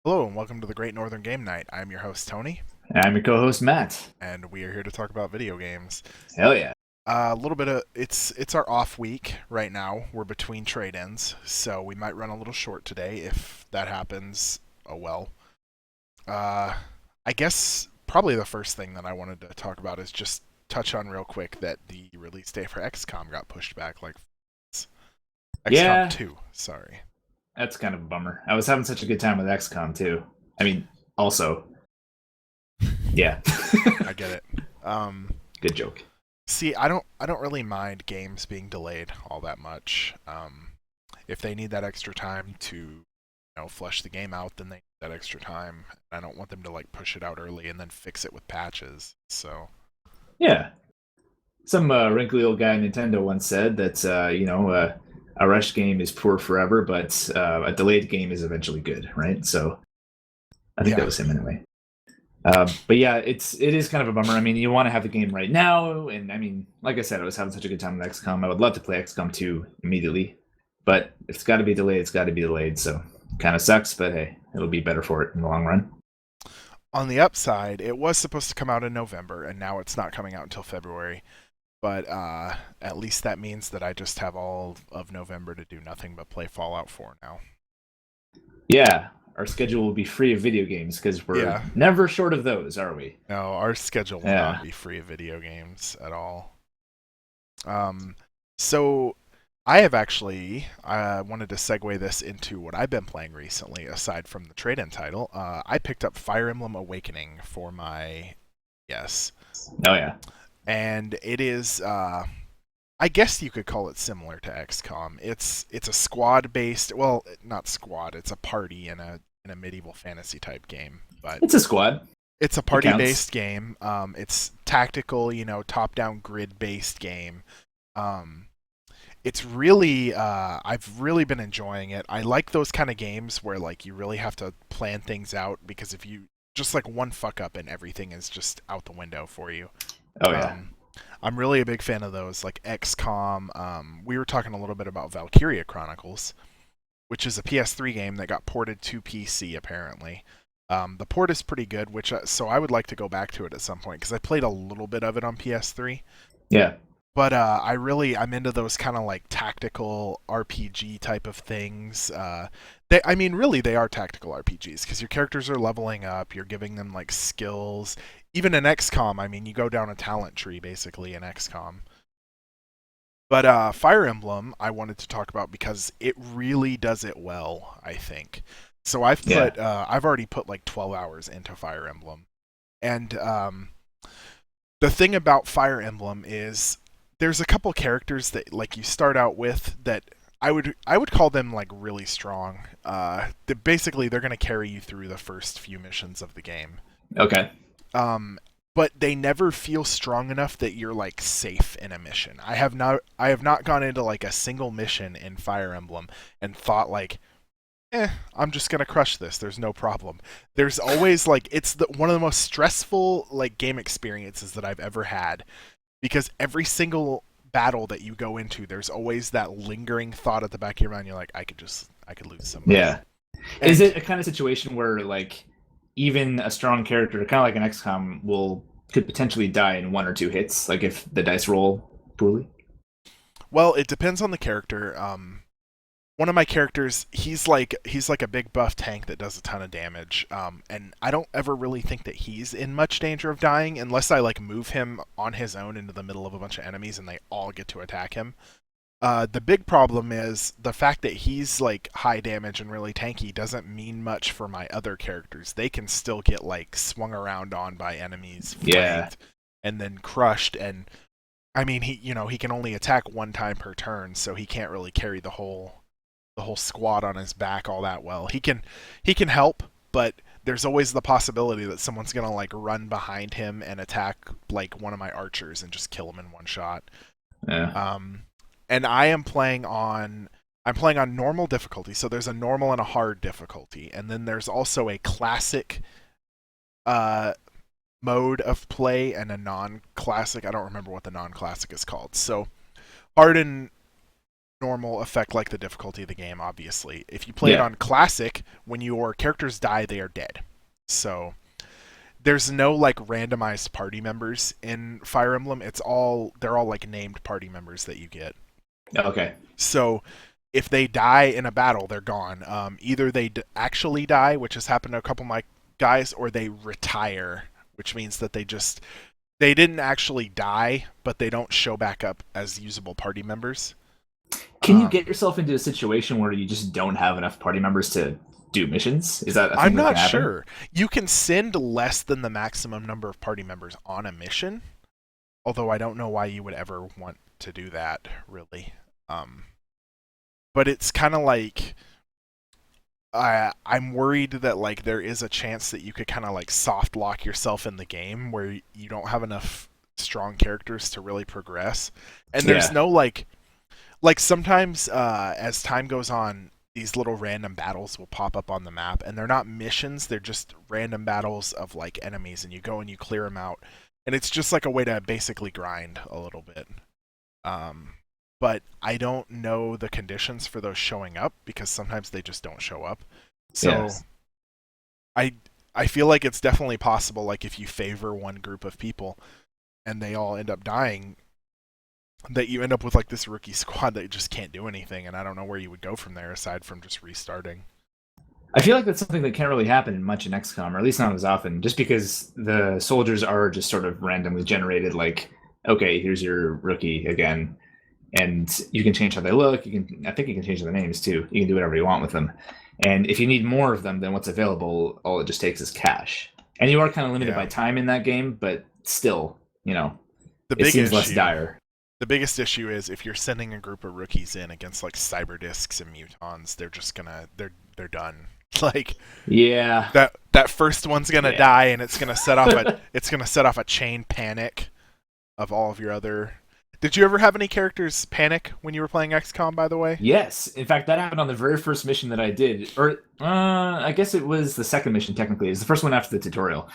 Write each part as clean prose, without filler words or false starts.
Hello and welcome to the Great Northern Game Night. I'm your host Tony, I'm your co-host Matt. and we are here to talk about video games. Hell yeah. A little bit of it's our off week right now. We're between trade-ins, so we might run a little short today. If that happens, oh well. Uh, I guess probably the first thing that I wanted to talk about is just touch on real quick that the release date for XCOM got pushed back like XCOM Yeah, 2. Sorry. that's kind of a bummer. I was having such a good time with XCOM too. I mean, also, yeah. I get it. Um, Good joke. See, I don't really mind games being delayed all that much. If they need that extra time to, flesh the game out, then they need that extra time. I don't want them to like push it out early and then fix it with patches. So Yeah. Some wrinkly old guy at Nintendo once said that a rush game is poor forever, but a delayed game is eventually good, right? So I think that yeah, was him anyway. But yeah, it is kind of a bummer. I mean, you want to have the game right now, and I mean, like I said, I was having such a good time with XCOM. I would love to play XCOM 2 immediately, but if it's got to be delayed, it's got to be delayed. So kind of sucks, but hey, it'll be better for it in the long run. on the upside, it was supposed to come out in November, and now it's not coming out until February. But at least that means that I just have all of November to do nothing but play Fallout 4 now. Yeah, our schedule will be free of video games because we're Yeah, never short of those, are we? no, our schedule will not Yeah, be free of video games at all. Um, so I have actually wanted to segue this into what I've been playing recently, aside from the trade-in title. I picked up Fire Emblem Awakening for my yes, oh yeah, and it is. I guess you could call it similar to XCOM. It's a squad-based. Well, not squad. It's a party in a medieval fantasy type game, but it's a squad. it's a It counts. party-based game. It's tactical, top-down grid-based game. Um, it's really I've really been enjoying it. I like those kind of games where like you really have to plan things out because if you just like one fuck up and everything is just out the window for you. Oh yeah, Um, I'm really a big fan of those, like XCOM. We were talking a little bit about Valkyria Chronicles, which is a PS3 game that got ported to PC apparently. The port is pretty good, which so I would like to go back to it at some point because I played a little bit of it on PS3. yeah, But I'm into those kind of like tactical RPG type of things. I mean, really, they are tactical RPGs because your characters are leveling up. You're giving them like skills. Even in XCOM, I mean, you go down a talent tree basically in XCOM. But Fire Emblem, I wanted to talk about because it really does it well. I think. So yeah. I've already put like 12 hours into Fire Emblem, and the thing about Fire Emblem is there's a couple characters that like you start out with that I would call them like really strong. Basically they're gonna carry you through the first few missions of the game. Okay. Um, but they never feel strong enough that you're like safe in a mission. I have not gone into like a single mission in Fire Emblem and thought like, I'm just gonna crush this. There's no problem. There's always like one of the most stressful like game experiences that I've ever had because every single battle that you go into, there's always that lingering thought at the back of your mind. You're like, I could lose somebody. Yeah. Is And it a kind of situation where like even a strong character, kind of like an XCOM, will could potentially die in one or two hits, like if the dice roll poorly? well, it depends on the character. One of my characters, he's like a big buff tank that does a ton of damage. And I don't ever really think that he's in much danger of dying unless I like move him on his own into the middle of a bunch of enemies and they all get to attack him. The big problem is the fact that he's like high damage and really tanky doesn't mean much for my other characters. They can still get like swung around on by enemies, Yeah. flanked, and then crushed. And I mean, he can only attack one time per turn, so he can't really carry the whole squad on his back all that well. He can help, but there's always the possibility that someone's gonna like run behind him and attack like one of my archers and just kill him in one shot. Yeah. Um, and I'm playing on normal difficulty. So there's a normal and a hard difficulty, and then there's also a classic uh, mode of play and a non-classic. I don't remember what the non-classic is called. So hard and normal affect like the difficulty of the game. Obviously, if you play it Yeah. on classic, when your characters die, they are dead. So there's no like randomized party members in Fire Emblem. They're all like named party members that you get. Okay. So if they die in a battle, they're gone. Either they actually die, which has happened to a couple of my guys, or they retire, which means that they didn't actually die, but they don't show back up as usable party members. Can you get yourself into a situation where you just don't have enough party members to do missions? Is that a I'm thing that can not happen? sure. You can send less than the maximum number of party members on a mission, although I don't know why you would ever want to do that, really. Um, but it's kind of like I'm worried that like there is a chance that you could kind of like soft lock yourself in the game where you don't have enough strong characters to really progress, and there's Yeah. no like sometimes as time goes on, these little random battles will pop up on the map, and they're not missions; they're just random battles of like enemies, and you go and you clear them out, and it's just like a way to basically grind a little bit. Um, but I don't know the conditions for those showing up because sometimes they just don't show up. So Yes. I I feel like it's definitely possible. Like if you favor one group of people and they all end up dying, that you end up with like this rookie squad that just can't do anything, and I don't know where you would go from there aside from just restarting. I feel like that's something that can't really happen much in XCOM, or at least not as often, just because the soldiers are just sort of randomly generated. Like, okay, here's your rookie again, and you can change how they look. You can, I think, you can change their names too. You can do whatever you want with them. And if you need more of them than what's available, all it just takes is cash. And you are kind of limited Yeah. by time in that game, but still, The it big seems less issue dire. the biggest issue is if you're sending a group of rookies in against like cyber discs and mutons, they're just gonna they're done. Like Yeah, that first one's gonna yeah. die, and it's gonna set off a chain panic of all of your other. Did you ever have any characters panic when you were playing XCOM? By the way. Yes, in fact, that happened on the very first mission that I did, or I guess it was the second mission. Technically, it was the first one after the tutorial,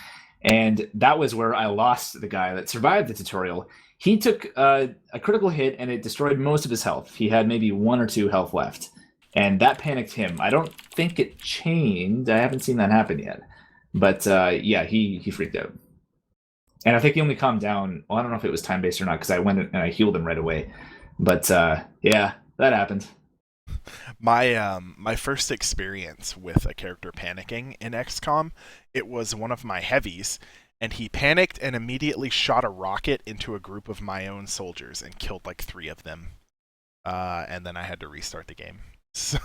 and that was where I lost the guy that survived the tutorial. He took a critical hit, and it destroyed most of his health. He had maybe one or two health left, and that panicked him. I don't think it chained. I haven't seen that happen yet, but yeah, he freaked out. And I think he only calmed down. Well, I don't know if it was time based or not because I went and I healed him right away. But yeah, that happened. My first experience with a character panicking in XCOM, it was one of my heavies, and he panicked and immediately shot a rocket into a group of my own soldiers and killed like three of them. And then I had to restart the game. So,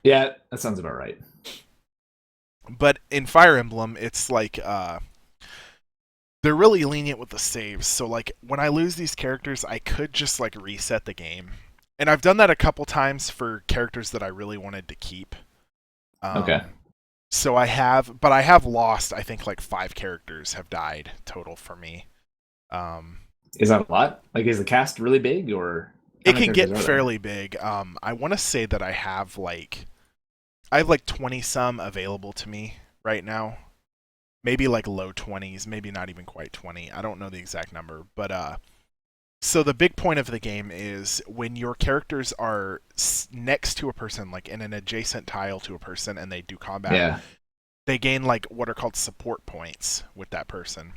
Yeah, that sounds about right. but in Fire Emblem, it's like they're really lenient with the saves. So like when I lose these characters, I could just like reset the game. And I've done that a couple times for characters that I really wanted to keep. Okay. So I have lost. I think like five characters have died total for me. Um, Is that a lot? Like, is the cast really big, or how it many can characters get are there? fairly big. I want to say that I have like 20 some available to me right now. Maybe like low 20s, maybe not even quite 20. I don't know the exact number, but so the big point of the game is when your characters are next to a person, like in an adjacent tile to a person, and they do combat, Yeah. they gain like what are called support points with that person.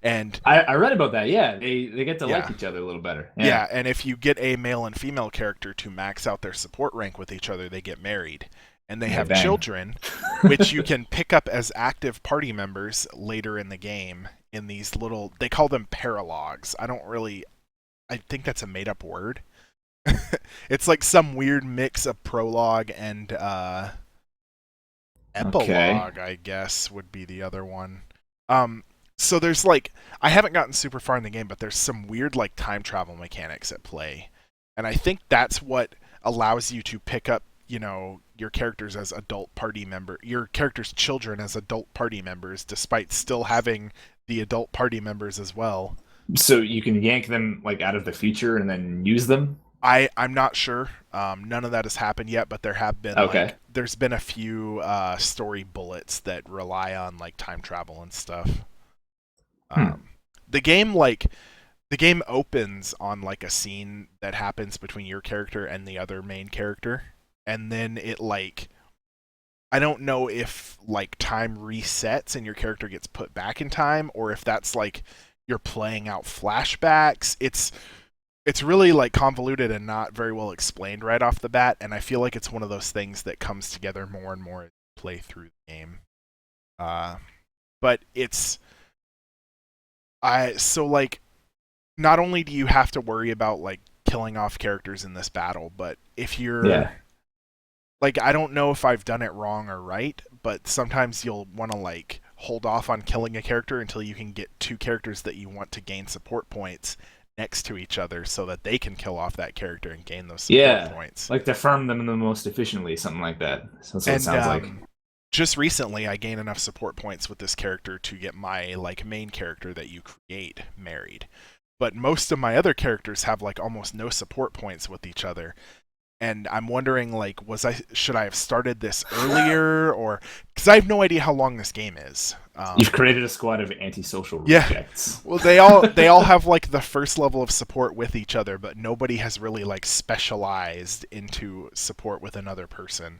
And I read about that. Yeah, they get to like yeah, each other a little better. Yeah. yeah, and if you get a male and female character to max out their support rank with each other, they get married. And they Yeah, have bang. children, which you can pick up as active party members later in the game in these little, they call them paralogs. I think that's a made up word. It's like some weird mix of prologue and Okay. epilogue, I guess would be the other one. Um, so there's like I haven't gotten super far in the game, but there's some weird like time travel mechanics at play, and I think that's what allows you to pick up your characters as adult party member, your characters' children as adult party members, despite still having the adult party members as well. So you can yank them like out of the future and then use them. I'm not sure. None of that has happened yet, but Okay. there's been a few story bullets that rely on like time travel and stuff. Hmm. Um, the game like the game opens on like a scene that happens between your character and the other main character, and then it like I don't know if like time resets and your character gets put back in time, or if that's like you're playing out flashbacks. It's really like convoluted and not very well explained right off the bat, and I feel like it's one of those things that comes together more and more as you play through the game. Uh, but it's I so like not only do you have to worry about like killing off characters in this battle, but if you're Yeah. like I don't know if I've done it wrong or right, but sometimes you'll want to like hold off on killing a character until you can get two characters that you want to gain support points next to each other so that they can kill off that character and gain those support Yeah. points. Like to farm them the most efficiently, something like that. So that's what it And sounds like. just recently I gained enough support points with this character to get my like main character that you create married. But most of my other characters have like almost no support points with each other. And I'm wondering like should I have started this earlier, or cuz I have no idea how long this game is. You've created a squad of antisocial Yeah. rejects. Well, they all have like the first level of support with each other, but nobody has really like specialized into support with another person.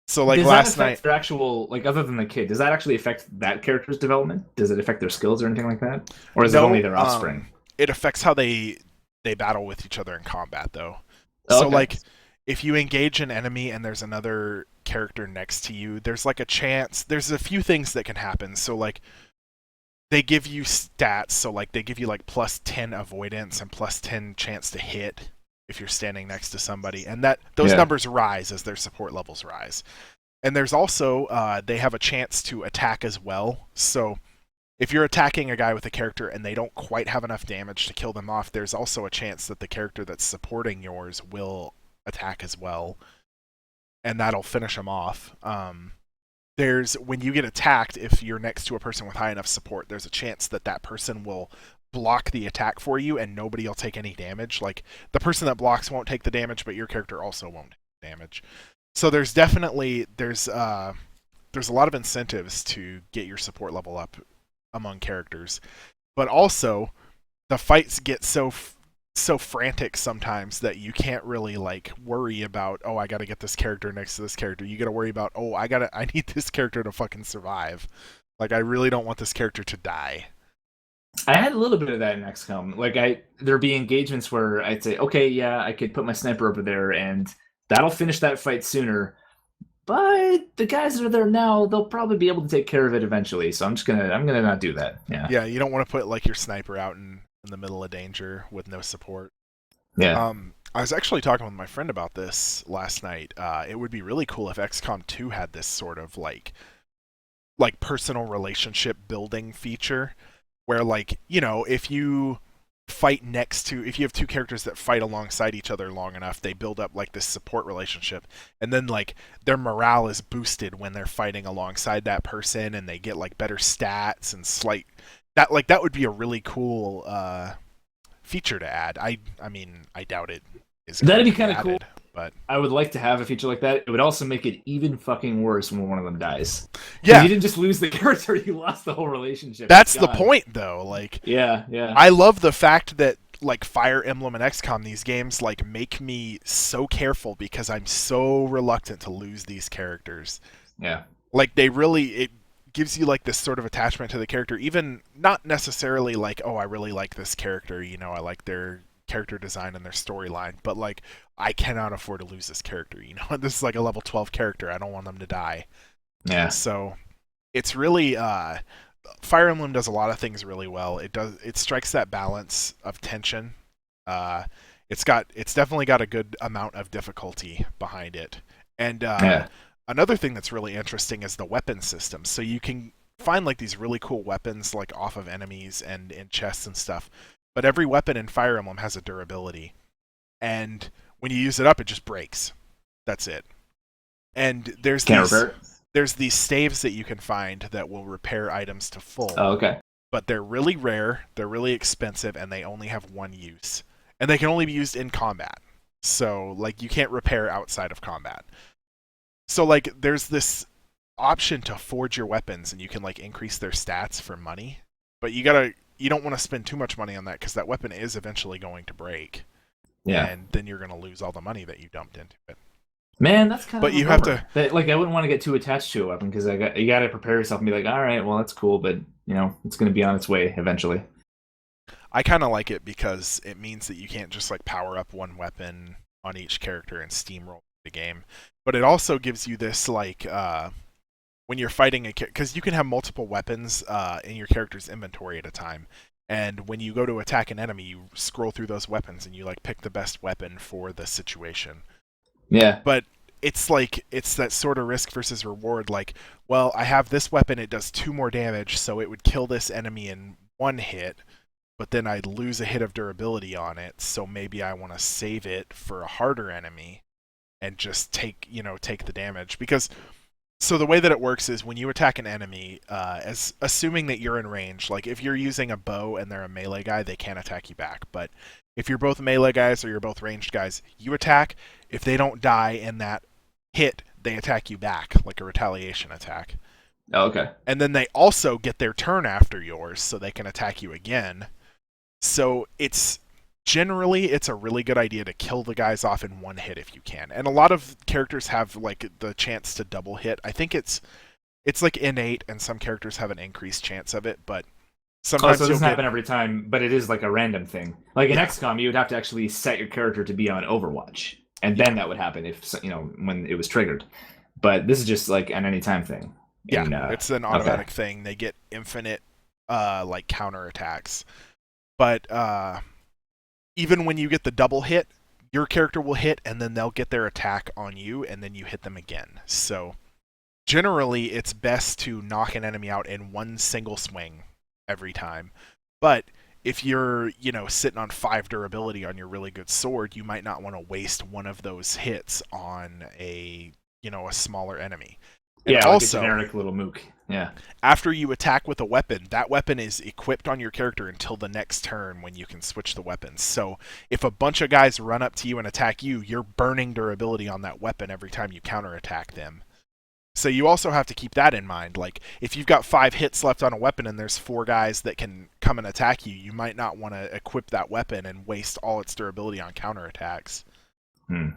So like Does that last affect night, their actual, like, other than the kid, does that actually affect that character's development? Does it affect their skills or anything like that? Or is it only no, their offspring? it affects how they battle with each other in combat though. Oh, So okay. like if you engage an enemy and there's another character next to you, there's like a chance. There's a few things that can happen. So like they give you stats, so like they give you like plus 10 avoidance and plus 10 chance to hit if you're standing next to somebody, and that those Yeah. numbers rise as their support levels rise. And there's also they have a chance to attack as well. So if you're attacking a guy with a character and they don't quite have enough damage to kill them off, there's also a chance that the character that's supporting yours will attack as well, and that'll finish them off. There's when you get attacked, if you're next to a person with high enough support, there's a chance that that person will block the attack for you and nobody will take any damage. Like the person that blocks won't take the damage, but your character also won't take damage. So there's definitely there's a lot of incentives to get your support level up among characters, but also the fights get so frantic sometimes that you can't really like worry about, oh, I got to get this character next to this character. You got to worry about, oh, I need this character to fucking survive. Like I really don't want this character to die. I had a little bit of that in XCOM. Like, there'd be engagements where I'd say, okay, yeah, I could put my sniper over there and that'll finish that fight sooner. But the guys that are there now, they'll probably be able to take care of it eventually. So I'm gonna not do that. Yeah. Yeah, you don't want to put like your sniper out in the middle of danger with no support. Yeah. I was actually talking with my friend about this last night. It would be really cool if XCOM 2 had this sort of like personal relationship building feature where like, you know, if you if you have two characters that fight alongside each other long enough, they build up like this support relationship, and then like their morale is boosted when they're fighting alongside that person, and they get like better stats and slight that like that would be a really cool feature to add. I mean I doubt it is going That'd to be be kind of cool. added, but I would like to have a feature like that. It would also make it even fucking worse when one of them dies. 'Cause yeah, you didn't just lose the character, you lost the whole relationship. that's It's the gone. point though. Like Yeah, yeah. I love the fact that like Fire Emblem and XCOM, these games like make me so careful because I'm so reluctant to lose these characters. Yeah. Like they really it gives you like this sort of attachment to the character, even not necessarily like, oh, I really like this character, you know, I like their character design and their storyline, but like I cannot afford to lose this character, you know. This is like a level 12 character. I don't want them to die. Yeah. So it's really Fire Emblem does a lot of things really well. It strikes that balance of tension. Uh, it's definitely got a good amount of difficulty behind it. And Yeah. another thing that's really interesting is the weapon system. So you can find like these really cool weapons like off of enemies and in chests and stuff. But every weapon in Fire Emblem has a durability, and when you use it up, it just breaks. That's it. And Can't repair it? there's these staves that you can find that will repair items to full, Oh, okay. but they're really rare, they're really expensive, and they only have one use. And they can only be used in combat. So, like, you can't repair outside of combat. So, like, there's this option to forge your weapons, and you can, like, increase their stats for money. But you gotta you don't want to spend too much money on that because that weapon is eventually going to break, Yeah. and then you're going to lose all the money that you dumped into it. Man, that's kind But of a you have to. bummer. That like I wouldn't want to get too attached to a weapon because you got to prepare yourself and be like, all right, well that's cool, but it's going to be on its way eventually. I kind of like it because it means that you can't just like power up one weapon on each character and steamroll the game. But it also gives you this like when you're fighting a because you can have multiple weapons in your character's inventory at a time. And when you go to attack an enemy, you scroll through those weapons and you like pick the best weapon for the situation. Yeah. But it's like it's that sort of risk versus reward. Like, well, I have this weapon; it does 2 more damage, so it would kill this enemy in 1 hit. But then I'd lose a hit of durability on it, so maybe I want to save it for a harder enemy and just take the damage. Because so the way that it works is when you attack an enemy, as assuming that you're in range, like if you're using a bow and they're a melee guy, they can't attack you back. But if you're both melee guys or you're both ranged guys, you attack. If they don't die in that hit, they attack you back, like a retaliation attack. Oh, okay. And then they also get their turn after yours, so they can attack you again. So it's a really good idea to kill the guys off in 1 hit if you can. And a lot of characters have like the chance to double hit. I think it's like innate, and some characters have an increased chance of it, but Oh, sometimes so it you'll doesn't get happen every time, but it is like a random thing. Like in yeah, XCOM, you would have to actually set your character to be on Overwatch, and then that would happen if when it was triggered. But this is just like an anytime thing. yeah, And it's an okay, automatic thing. They get infinite like counter attacks. But even when you get the double hit, your character will hit and then they'll get their attack on you and then you hit them again. So generally it's best to knock an enemy out in one single swing every time. But if you're, sitting on 5 durability on your really good sword, you might not want to waste one of those hits on a smaller enemy. And yeah, like a also, generic little mook. Yeah. after you attack with a weapon, that weapon is equipped on your character until the next turn when you can switch the weapons. So if a bunch of guys run up to you and attack you, you're burning durability on that weapon every time you counterattack them. So you also have to keep that in mind. Like, if you've got 5 hits left on a weapon and there's 4 guys that can come and attack you, you might not want to equip that weapon and waste all its durability on counterattacks. Hmm.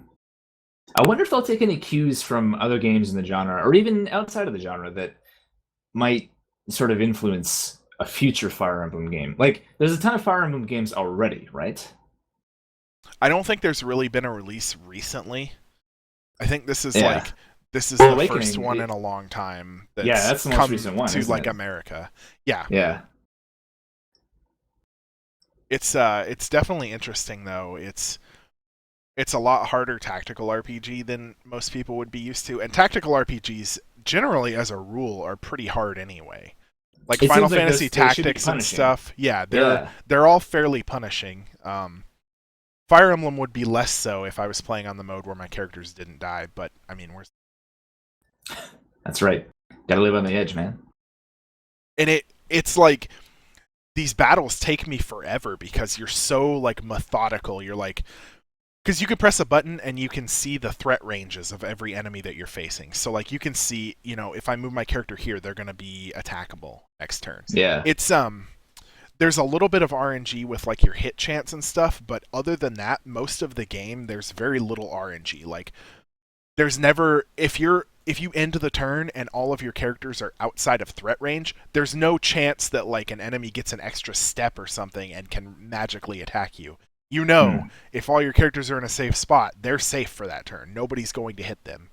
I wonder if they'll take any cues from other games in the genre, or even outside of the genre, that might sort of influence a future Fire Emblem game. Like, there's a ton of Fire Emblem games already, right? I don't think there's really been a release recently. I think Yeah. this is Well, the first Awakening. one in a long time Yeah, that's that's the most come recent one, to isn't like it? America. Yeah, Yeah. it's definitely interesting though. It's a lot harder tactical RPG than most people would be used to, and tactical RPGs generally, as a rule, are pretty hard anyway. Like It Final seems like Fantasy they should be Tactics and punishing. stuff, yeah, Yeah. they're all fairly punishing. Fire Emblem would be less so if I was playing on the mode where my characters didn't die, but I mean, That's right. Gotta live on the edge, man. and it's like these battles take me forever because you're so like methodical. You're like, because you can press a button and you can see the threat ranges of every enemy that you're facing. So like you can see, if I move my character here, they're going to be attackable next turn. Yeah. It's there's a little bit of RNG with like your hit chance and stuff, but other than that, most of the game there's very little RNG. Like there's never if you end the turn and all of your characters are outside of threat range, there's no chance that like an enemy gets an extra step or something and can magically attack you. Hmm. If all your characters are in a safe spot, they're safe for that turn. Nobody's going to hit them.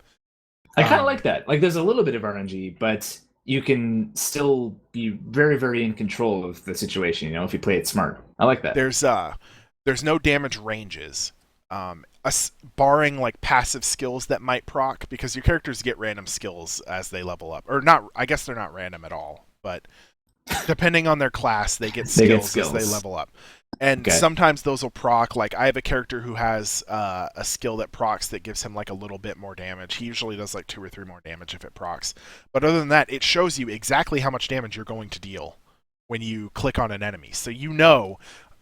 I kind of like that. Like, there's a little bit of RNG, but you can still be very, very in control of the situation. If you play it smart. I like that. There's no damage ranges, barring like passive skills that might proc, because your characters get random skills as they level up, or not. I guess they're not random at all, but depending on their class, they get They get skills as they skills. level up. And Okay. sometimes those will proc. Like I have a character who has a skill that procs that gives him like a little bit more damage. He usually does like 2 or 3 more damage if it procs. But other than that, it shows you exactly how much damage you're going to deal when you click on an enemy. So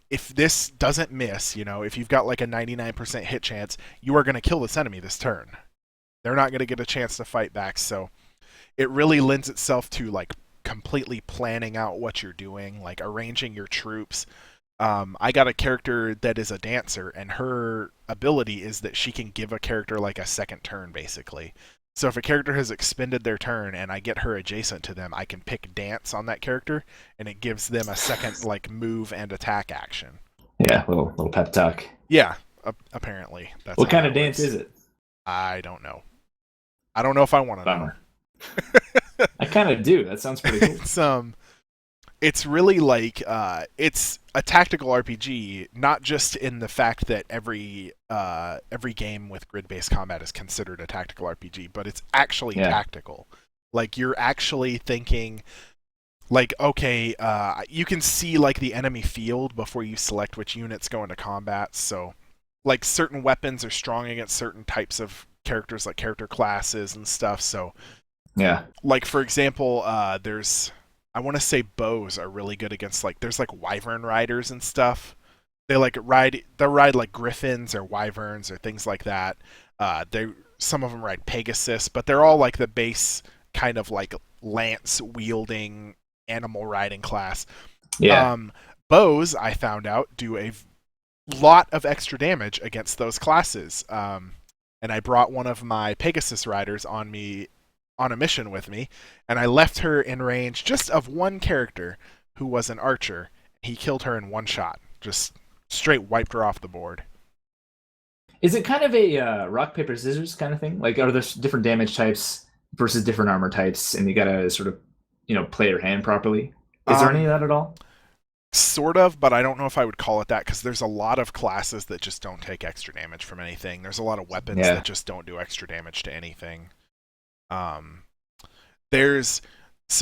if this doesn't miss, if you've got like a 99% hit chance, you are going to kill this enemy this turn. They're not going to get a chance to fight back. So it really lends itself to like completely planning out what you're doing, like arranging your troops. I got a character that is a dancer, and her ability is that she can give a character like a second turn, basically. So if a character has expended their turn and I get her adjacent to them, I can pick dance on that character, and it gives them a second like move and attack action. Yeah, little pep talk. Yeah, apparently that's What how kind that of dance works. is it? I don't know. I don't know if I want to know. Bummer. I kind of do. That sounds pretty cool. It's really like it's a tactical RPG, not just in the fact that every game with grid-based combat is considered a tactical RPG, but it's actually Yeah. tactical. Like you're actually thinking, like, okay, you can see like the enemy field before you select which units go into combat. So, like certain weapons are strong against certain types of characters, like character classes and stuff. So Yeah. like for example, there's I want to say bows are really good against like there's like wyvern riders and stuff. They ride like griffins or wyverns or things like that. They Some of them ride Pegasus, but they're all like the base kind of like lance wielding animal riding class. Yeah. Bows I found out do a lot of extra damage against those classes. And I brought one of my Pegasus riders on a mission with me, and I left her in range just of one character who was an archer. He killed her in one shot, just straight wiped her off the board. Is it kind of a rock paper scissors kind of thing? Like, are there different damage types versus different armor types, and you gotta sort of, play your hand properly? Is there any of that at all? Sort of, but I don't know if I would call it that because there's a lot of classes that just don't take extra damage from anything. There's a lot of weapons Yeah. that just don't do extra damage to anything. Um, there's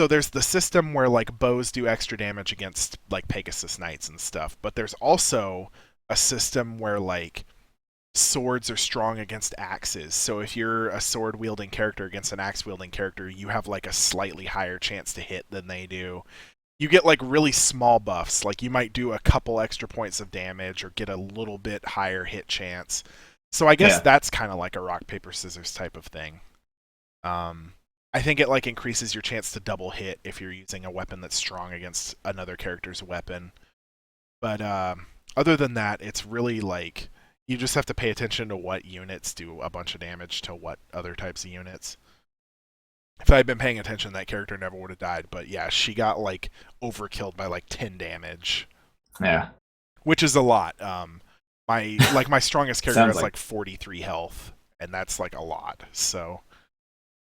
there's the system where like bows do extra damage against like Pegasus knights and stuff, but there's also a system where like swords are strong against axes. So if you're a sword wielding character against an axe wielding character, you have like a slightly higher chance to hit than they do. You get like really small buffs, like you might do a couple extra points of damage or get a little bit higher hit chance. So I guess Yeah. that's kind of like a rock paper scissors type of thing. I think it like increases your chance to double hit if you're using a weapon that's strong against another character's weapon. But other than that, it's really like you just have to pay attention to what units do a bunch of damage to what other types of units. If I had been paying attention, that character never would have died. But yeah, she got like overkilled by like 10 damage, Yeah. which is a lot. My strongest character Sounds has like. like 43 health, and that's like a lot. So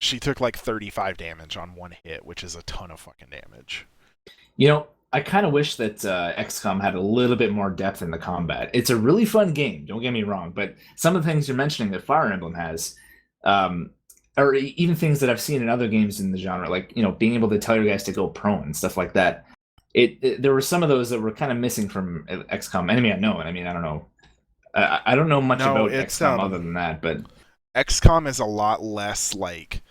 she took like 35 damage on one hit, which is a ton of fucking damage. I kind of wish that XCOM had a little bit more depth in the combat. It's a really fun game, don't get me wrong, but some of the things you're mentioning that Fire Emblem has, or even things that I've seen in other games in the genre, like being able to tell your guys to go prone and stuff like that. There were some of those that were kind of missing from XCOM Enemy Unknown. I mean, I don't know. I don't know much No, about it's XCOM other than that, but XCOM is a lot less like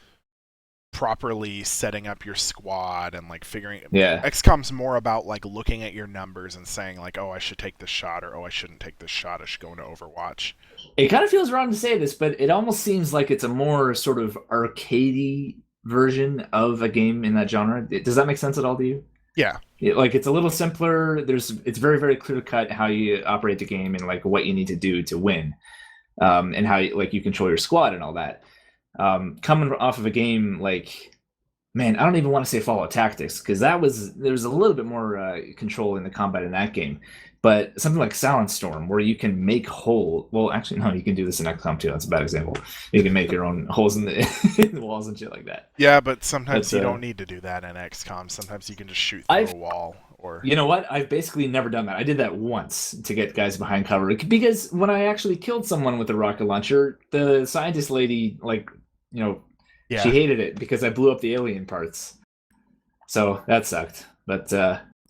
properly setting up your squad and like figuring. yeah. XCOM's more about like looking at your numbers and saying like, oh, I should take this shot, or oh, I shouldn't take this shot. I should go into Overwatch. It kind of feels wrong to say this, but it almost seems like it's a more sort of arcadey version of a game in that genre. Does that make sense at all to you? Yeah. Like it's a little simpler. It's very very clear cut how you operate the game and like what you need to do to win, and how you control your squad and all that. Coming off of a game like, man, I don't even want to say Fallout Tactics because there was a little bit more control in the combat in that game. But something like Silent Storm, where you can make hole. Well, actually, no, you can do this in XCOM too. That's a bad example. You can make your own holes in in the walls and shit like that. Yeah, but sometimes But you don't need to do that in XCOM. Sometimes you can just shoot through I've a wall or. You know what? I've basically never done that. I did that once to get guys behind cover because when I actually killed someone with a rocket launcher, the scientist lady, Yeah. she hated it because I blew up the alien parts. So that sucked. But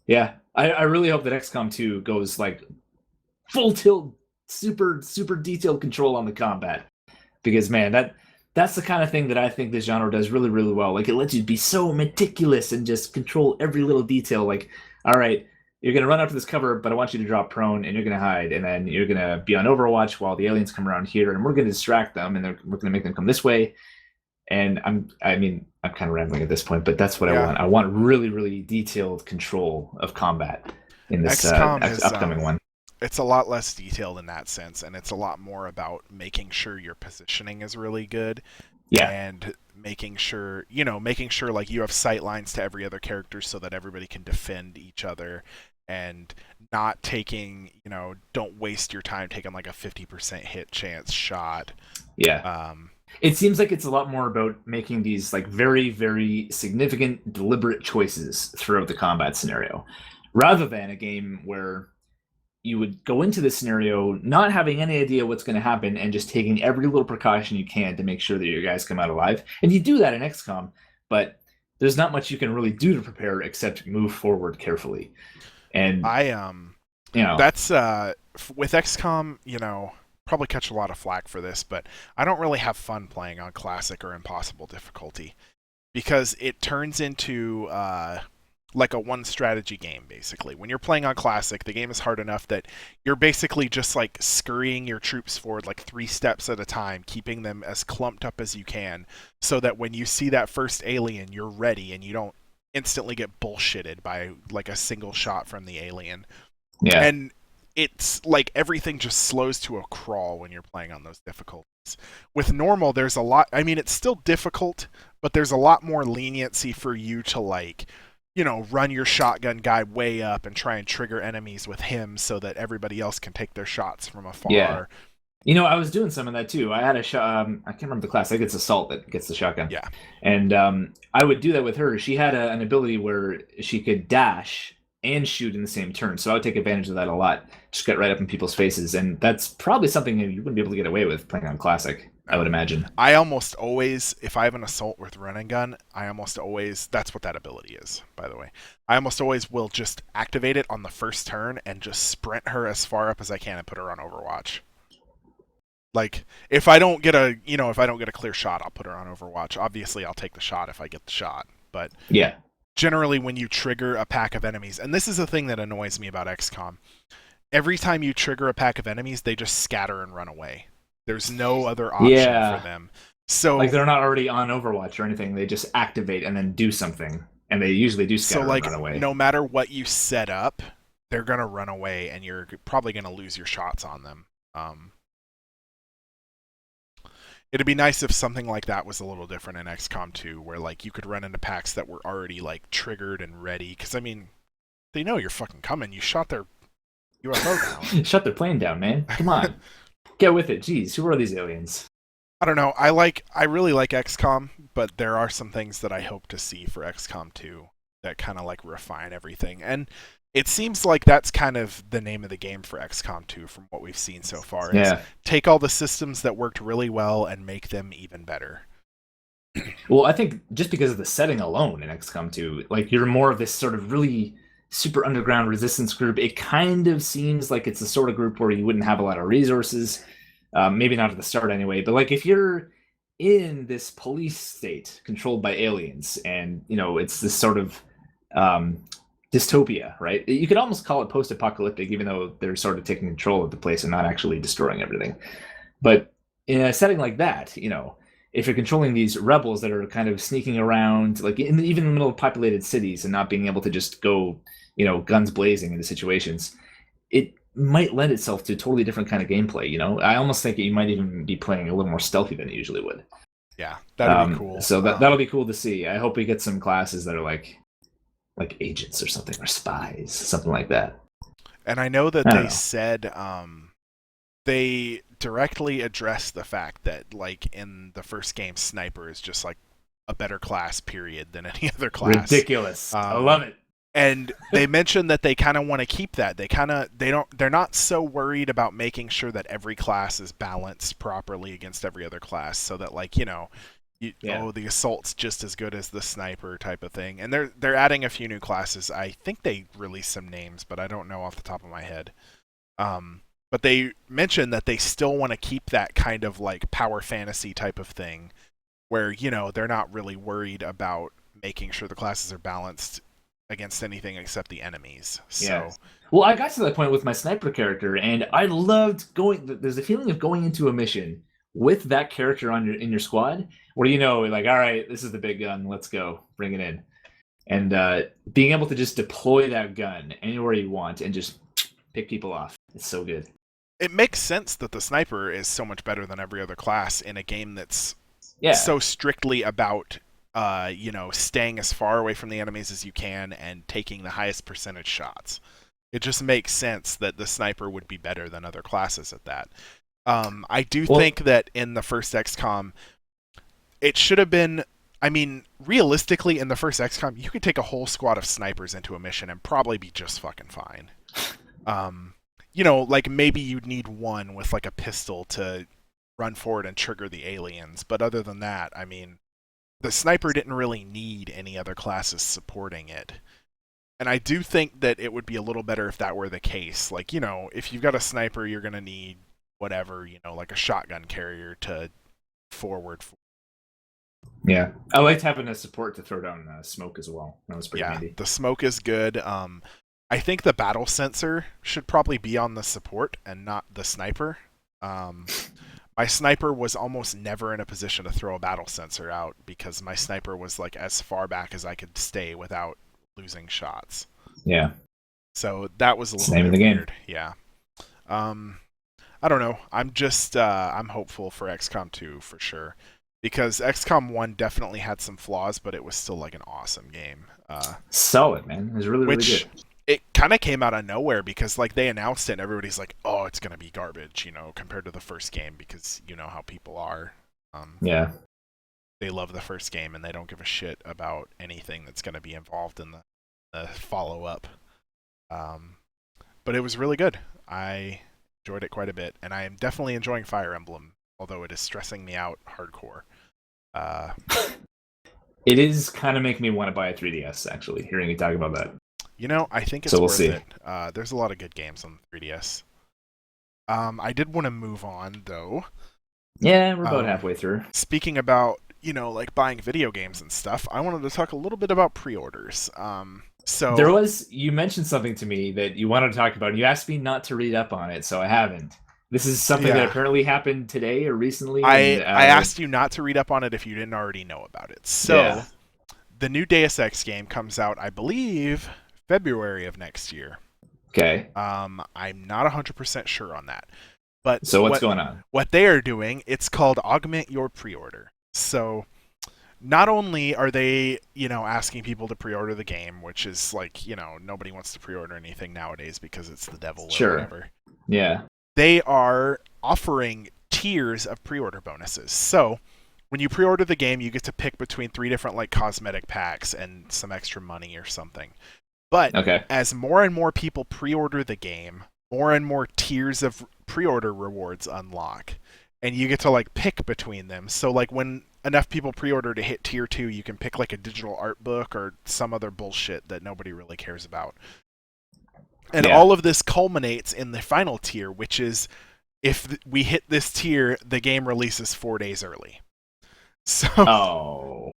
yeah, I really hope that XCOM 2 goes like full tilt, super super detailed control on the combat because man, that's the kind of thing that I think this genre does really really well. Like it lets you be so meticulous and just control every little detail. Like, all right, you're gonna run up to this cover, but I want you to drop prone and you're gonna hide, and then you're gonna be on Overwatch while the aliens come around here, and we're gonna distract them, and we're gonna make them come this way. And I'm kind of rambling at this point, but that's what I Yeah. want. I want really, really detailed control of combat in this XCOM is upcoming one. it's a lot less detailed in that sense, and it's a lot more about making sure your positioning is really good Yeah, and making sure like you have sight lines to every other character so that everybody can defend each other, and not taking, don't waste your time taking like a 50% hit chance shot. yeah. Um, It seems like it's a lot more about making these like very, very significant, deliberate choices throughout the combat scenario, rather than a game where you would go into this scenario not having any idea what's going to happen and just taking every little precaution you can to make sure that your guys come out alive. And you do that in XCOM, but there's not much you can really do to prepare except move forward carefully. And I you know, That's with XCOM, probably catch a lot of flack for this, but I don't really have fun playing on classic or impossible difficulty because it turns into like a one strategy game basically. When you're playing on classic, the game is hard enough that you're basically just like scurrying your troops forward like 3 steps at a time, keeping them as clumped up as you can so that when you see that first alien, you're ready and you don't instantly get bullshitted by like a single shot from the alien. yeah, And it's like everything just slows to a crawl when you're playing on those difficulties. With normal, there's a lot. I mean, it's still difficult, but there's a lot more leniency for you to like, run your shotgun guy way up and try and trigger enemies with him so that everybody else can take their shots from yeah. afar. I was doing some of that too. I had a shot. I can't remember the class. I think it's Assault that gets the shotgun, Yeah. and I would do that with her. She had an ability where she could dash and shoot in the same turn, so I would take advantage of that a lot. Just get right up in people's faces, and that's probably something that you wouldn't be able to get away with playing on Classic. I would imagine. I almost always, if I have an assault with run and gun, I almost always, that's what that ability is, by the way. I almost always will just activate it on the first turn and just sprint her as far up as I can and put her on Overwatch. Like, if I don't get a clear shot, I'll put her on Overwatch. Obviously, I'll take the shot if I get the shot, but Yeah, generally when you trigger a pack of enemies, and this is the thing that annoys me about XCOM, every time you trigger a pack of enemies, they just scatter and run away. There's no other option for yeah. them. Like So they're not already on Overwatch or anything. They just activate and then do something, and they usually do so scatter and like run away. no matter what you set up, they're gonna run away, and you're probably gonna lose your shots on them. It'd be nice if something like that was a little different in XCOM 2, where like you could run into packs that were already like triggered and ready. Because I mean, they know you're fucking coming. You shot their UFO down. Shut their plane down, man. Come on, get with it. Jeez, who are these aliens? I don't know. I really like XCOM, but there are some things that I hope to see for XCOM 2 that kind of like refine everything. And it seems like that's kind of the name of the game for XCOM 2 from what we've seen so far is Yeah. take all the systems that worked really well and make them even better. Well, I think just because of the setting alone in XCOM 2, like you're more of this sort of really super underground resistance group. It kind of seems like it's the sort of group where you wouldn't have a lot of resources, maybe not at the start anyway. But like if you're in this police state controlled by aliens, and it's this sort of um, dystopia, right? You could almost call it post-apocalyptic, even though they're sort of taking control of the place and not actually destroying everything. But in a setting like that, if you're controlling these rebels that are kind of sneaking around, like even in the middle of populated cities and not being able to just go, guns blazing into situations, it might lend itself to a totally different kind of gameplay. I almost think you might even be playing a little more stealthy than it usually would. Yeah, that'd be cool. So that'll be cool to see. I hope we get some classes that are like agents or something, or spies, something like that. And I know that I don't they know. said they directly addressed the fact that like in the first game, sniper is just like a better class period than any other class. Ridiculous. I Um, love it. and they mentioned that they kind of want to keep that. They're not so worried about making sure that every class is balanced properly against every other class, so that like Yeah. the assault's just as good as the sniper type of thing. And they're adding a few new classes. I think they released some names, but I don't know off the top of my head. But they mentioned that they still want to keep that kind of like power fantasy type of thing, where they're not really worried about making sure the classes are balanced against anything except the enemies. Yeah. So Well, I got to that point with my sniper character, and I loved going. There's a feeling of going into a mission with that character on your in your squad, where you know, like, all right, this is the big gun, let's go, bring it in, and being able to just deploy that gun anywhere you want and just pick people off, it's so good. It makes sense that the sniper is so much better than every other class in a game that's Yeah. so strictly about staying as far away from the enemies as you can and taking the highest percentage shots. It just makes sense that the sniper would be better than other classes at that. I do Well, think that in the first XCOM, it should have been. I mean, realistically, in the first XCOM, you could take a whole squad of snipers into a mission and probably be just fucking fine. Um, like maybe you'd need one with like a pistol to run forward and trigger the aliens, but other than that, I mean, the sniper didn't really need any other classes supporting it. And I do think that it would be a little better if that were the case. Like, if you've got a sniper, you're going to need whatever, like a shotgun carrier to forward. yeah, I liked having a support to throw down smoke as well. That was pretty Yeah, handy. the smoke is good. I think the battle sensor should probably be on the support and not the sniper. Um, my sniper was almost never in a position to throw a battle sensor out because my sniper was like as far back as I could stay without losing shots. Yeah, So that was a it's the little name of bit the game. weird. Yeah. Um, I don't know. I'm hopeful for XCOM 2 for sure because XCOM 1 definitely had some flaws, but it was still like an awesome game. Solid, man. It was really, really Which good. it kind of came out of nowhere because like they announced it and everybody's like, "Oh, it's going to be garbage," compared to the first game because you know how people are. Um, Yeah. they love the first game and they don't give a shit about anything that's going to be involved in the follow up. Um, but it was really good. I enjoyed it quite a bit, and I am definitely enjoying Fire Emblem, although it is stressing me out hardcore. Uh, It is kind of making me want to buy a 3DS, actually, hearing you talk about that. I think So it's we'll worth see. it. There's a lot of good games on the 3DS. I did want to move on though. Yeah, we're about Um, halfway through. speaking about like buying video games and stuff, I wanted to talk a little bit about pre-orders. There So was, you mentioned something to me that you wanted to talk about, and you asked me not to read up on it, so I haven't. This is something that yeah, apparently happened today or recently, and I asked you not to read up on it if you didn't already know about it. yeah. So the new Deus Ex game comes out, I believe, February of next year. Okay. I'm not 100% sure on that. But So what's going on? what they are doing, it's called augment your pre-order. So not only are they, asking people to pre-order the game, which is like, nobody wants to pre-order anything nowadays because it's the devil or Sure. whatever. Yeah. They are offering tiers of pre-order bonuses. So when you pre-order the game, you get to pick between 3 different like cosmetic packs and some extra money or something. But Okay. as more and more people pre-order the game, more and more tiers of pre-order rewards unlock, and you get to like pick between them. So like when enough people pre-order to hit tier 2, you can pick like a digital art book or some other bullshit that nobody really cares about. And Yeah. all of this culminates in the final tier, which is if we hit this tier, the game releases 4 days early. So Oh,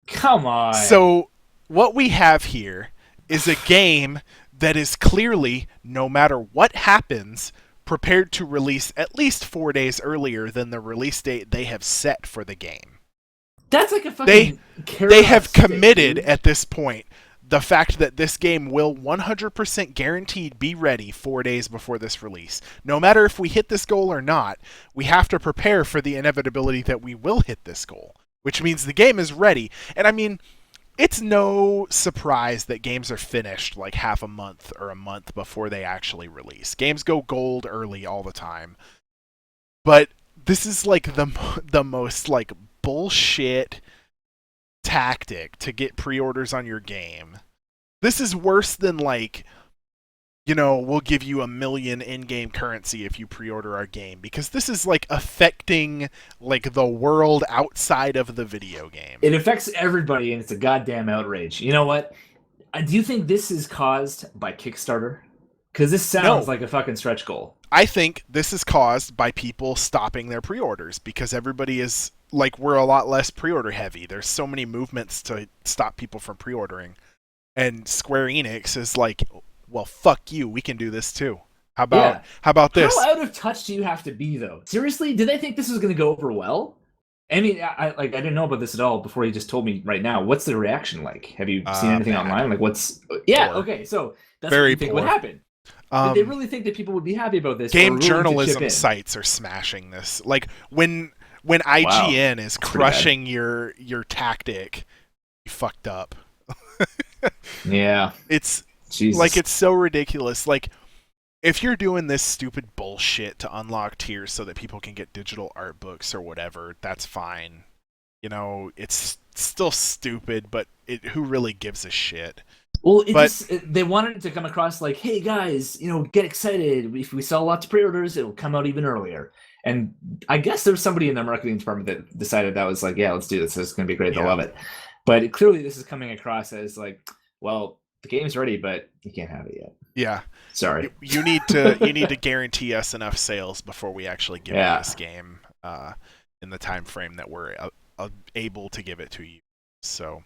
come on. So what we have here is a game that is clearly, no matter what happens, prepared to release at least 4 days earlier than the release date they have set for the game. That's like a They fucking they carrot on a have stick, committed dude. at this point the fact that this game will 100% guaranteed be ready 4 days before this release. No matter if we hit this goal or not, we have to prepare for the inevitability that we will hit this goal, which means the game is ready. And I mean, it's no surprise that games are finished like half a month or a month before they actually release. Games go gold early all the time. But this is like the most like bullshit tactic to get pre-orders on your game. This is worse than like, we'll give you 1 million in-game currency if you pre-order our game, because this is like affecting like the world outside of the video game. It affects everybody, and it's a goddamn outrage. You know what? Do you think this is caused by Kickstarter? Because this sounds No, like a fucking stretch goal. I think this is caused by people stopping their pre-orders because everybody is like, we're a lot less pre-order heavy. There's so many movements to stop people from pre-ordering, and Square Enix is like, well, fuck you, we can do this too. Yeah. how about How this? out of touch do you have to be, though? Seriously, did they think this was going to go over well? I mean, I didn't know about this at all before you just told me right now. What's the reaction like? Have you seen anything Bad. online? Like, what's? Yeah, Poor. okay, so that's what Very you think would poor. happen. Did they Um really think that people would be happy about this or Game willing to chip journalism in? sites are smashing this. Like when Wow, IGN is that's pretty bad. crushing your tactic, you fucked up. Yeah, It's like Jesus. it's so ridiculous. Like if you're doing this stupid bullshit to unlock tiers so that people can get digital art books or whatever, that's fine. You know, it's still stupid, but who really gives a shit? Well, But they wanted it to come across like, hey guys, get excited. If we sell lots of pre-orders, it'll come out even earlier. And I guess there's somebody in their marketing department that decided that was like, yeah, let's do this. It's going to be great. They'll yeah, love it. But clearly, this is coming across as like, well, the game's ready, but you can't have it yet. yeah. Sorry. You need to guarantee us enough sales before we actually give you Yeah. this game in the time frame that we're able to give it to you. So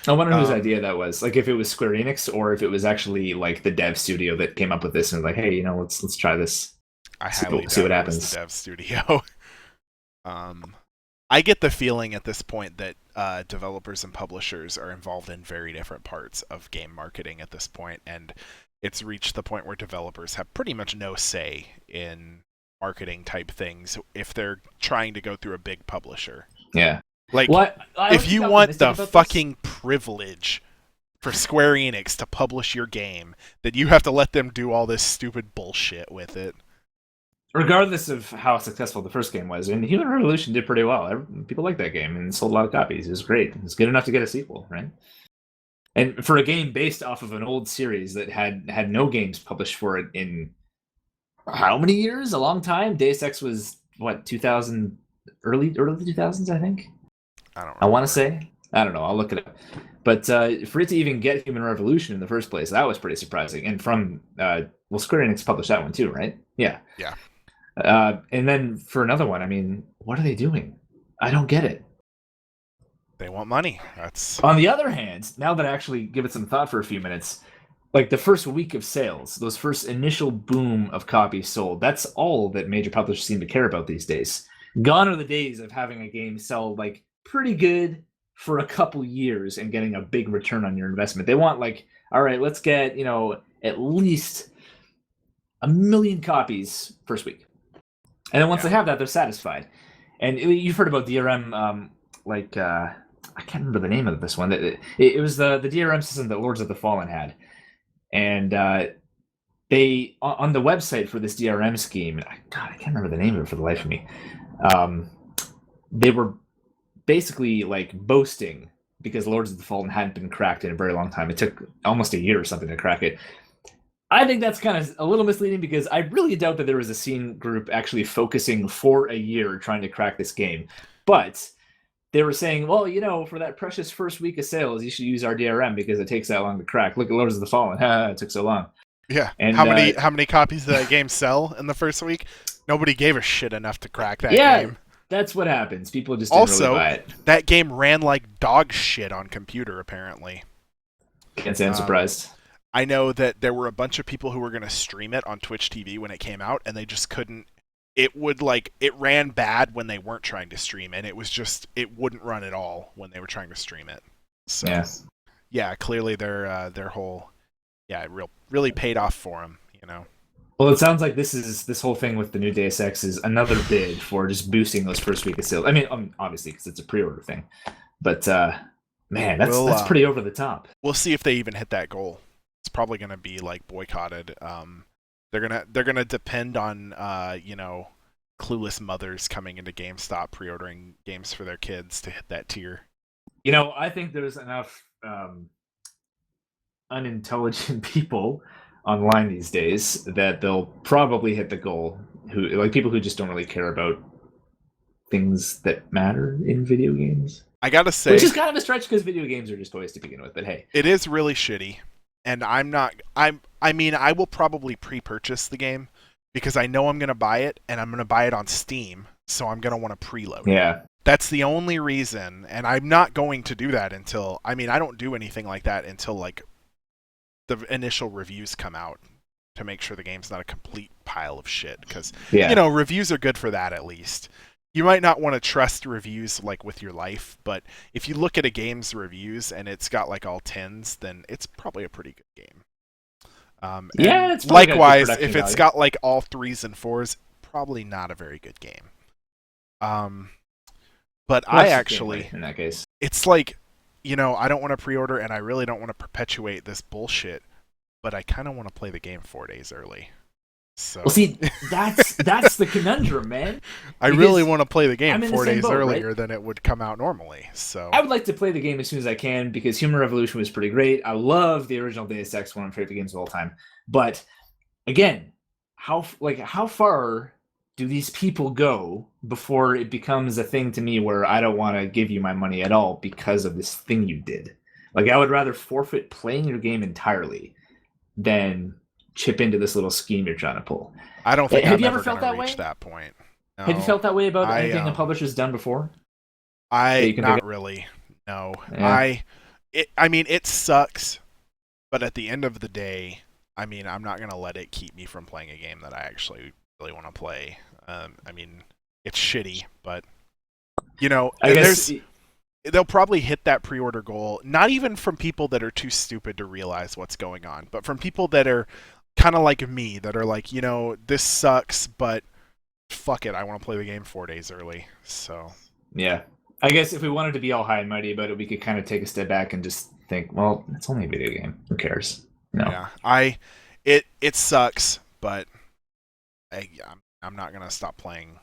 I wonder whose um, idea that was. Like, if it was Square Enix or if it was actually like the dev studio that came up with this and like, hey, let's try this. I See, highly see doubt what it was the happens. dev studio. um, I get the feeling at this point that developers and publishers are involved in very different parts of game marketing at this point, and it's reached the point where developers have pretty much no say in marketing type things if they're trying to go through a big publisher. Yeah. Like, Well, I if like to you be want optimistic the about this. fucking privilege for Square Enix to publish your game, then you have to let them do all this stupid bullshit with it. Regardless of how successful the first game was, and Human Revolution did pretty well. People liked that game and sold a lot of copies. It was great. It's good enough to get a sequel, right? And for a game based off of an old series that had no games published for it in how many years? A long time. Deus Ex was what 2000, early 2000s, I think. I don't I want to remember. say. I don't know. I'll look it up. But for it to even get Human Revolution in the first place, that was pretty surprising. And from well, Square Enix published that one too, right? Yeah. Yeah, And then for another one, I mean, what are they doing? I don't get it. they want money. That's On the other hand, now that I actually give it some thought for a few minutes, like the first week of sales, those first initial boom of copies sold, that's all that major publishers seem to care about these days. Gone are the days of having a game sell like pretty good for a couple years and getting a big return on your investment. They want like, all right, let's get, at least 1 million copies first week. And then once yeah. they have that, they're satisfied. And you've heard about DRM, like I can't remember the name of this one. It was the DRM system that Lords of the Fallen had, and they on the website for this DRM scheme. God, I can't remember the name of it for the life of me. Um, they were basically like boasting because Lords of the Fallen hadn't been cracked in a very long time. It took almost a year or something to crack it. I think that's kind of a little misleading because I really doubt that there was a scene group actually focusing for a year trying to crack this game. But they were saying, well, for that precious first week of sales, you should use our DRM because it takes that long to crack. Look at Lords of the Fallen. It took so long. Yeah. How And many copies did that game sell in the first week? Nobody gave a shit enough to crack that yeah, game. that's what happens. People just didn't really Also, buy it. that game ran like dog shit on computer apparently. Can't say I'm Um, surprised. I know that there were a bunch of people who were going to stream it on Twitch TV when it came out and they just couldn't. It ran bad when they weren't trying to stream and it wouldn't run at all when they were trying to stream it. So, Yeah. yeah, clearly their whole it really paid off for them. Well, it sounds like this whole thing with the new Deus Ex is another bid for just boosting those first week of sales. I mean, obviously because it's a pre-order thing, but man, that's pretty over the top. We'll see if they even hit that goal. It's probably going to be like boycotted. They're gonna depend on clueless mothers coming into GameStop pre-ordering games for their kids to hit that tier. I think there's enough unintelligent people online these days that they'll probably hit the goal. Who like people who just don't really care about things that matter in video games. I gotta say, Which is kind of a stretch because video games are just toys to begin with. But hey, it is really shitty, and I will probably pre-purchase the game because I know I'm gonna buy it, and I'm gonna buy it on Steam, so I'm gonna want to preload it. yeah, That's the only reason, and I'm not going to do that until I don't do anything like that until like the initial reviews come out. to make sure the game's not a complete pile of shit. Because Yeah. reviews are good for that at least. You might not want to trust reviews like with your life, but if you look at a game's reviews and it's got like all tens, then it's probably a pretty good game. Yeah, And it's probably got good likewise, production if it's value. got like all threes and fours, probably not a very good game. Um, but Well, I that's just gameplay actually, in that case. it's like, I don't want to pre-order and I really don't want to perpetuate this bullshit, but I kind of want to play the game 4 days early. Well, So see, that's the conundrum, man. I really Because want to play the game I'm in the 4 same days boat, right? earlier than it would come out normally. So I would like to play the game as soon as I can because Human Revolution was pretty great. I love the original Deus Ex, one of my favorite games of all time. But again, how far do these people go before it becomes a thing to me where I don't want to give you my money at all because of this thing you did? Like I would rather forfeit playing your game entirely than chip into this little scheme you're trying to pull. I don't think Have I'm you ever ever going felt to that reach way? that point. Have you No, felt that way about I anything a publisher's done before that I you can think not of? really. No, Yeah. I mean it sucks, but at the end of the day, I mean I'm not going to let it keep me from playing a game that I actually really want to play. I mean it's shitty, but I guess they'll probably hit that pre-order goal not even from people that are too stupid to realize what's going on, but from people that are kind of like me that are like, this sucks, but fuck it, I want to play the game 4 days early. So, yeah. I guess if we wanted to be all high and mighty about it, we could kind of take a step back and just think, well, it's only a video game. Who cares? No. yeah. It sucks, but I'm not going to stop playing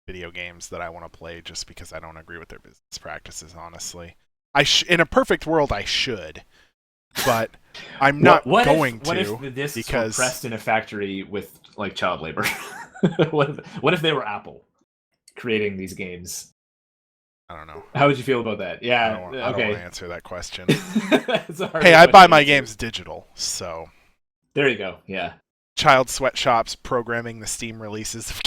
video games that I want to play just because I don't agree with their business practices, honestly. In a perfect world I should, but I'm not going what to if the discs were because pressed in a factory with like child labor? What if they were Apple creating these games? I don't know. How would you feel about that? I Yeah. don't want to Okay. answer that question. It's a hard Hey, I buy question to my answer. games digital, so There you go. Yeah. child sweatshops programming the Steam releases of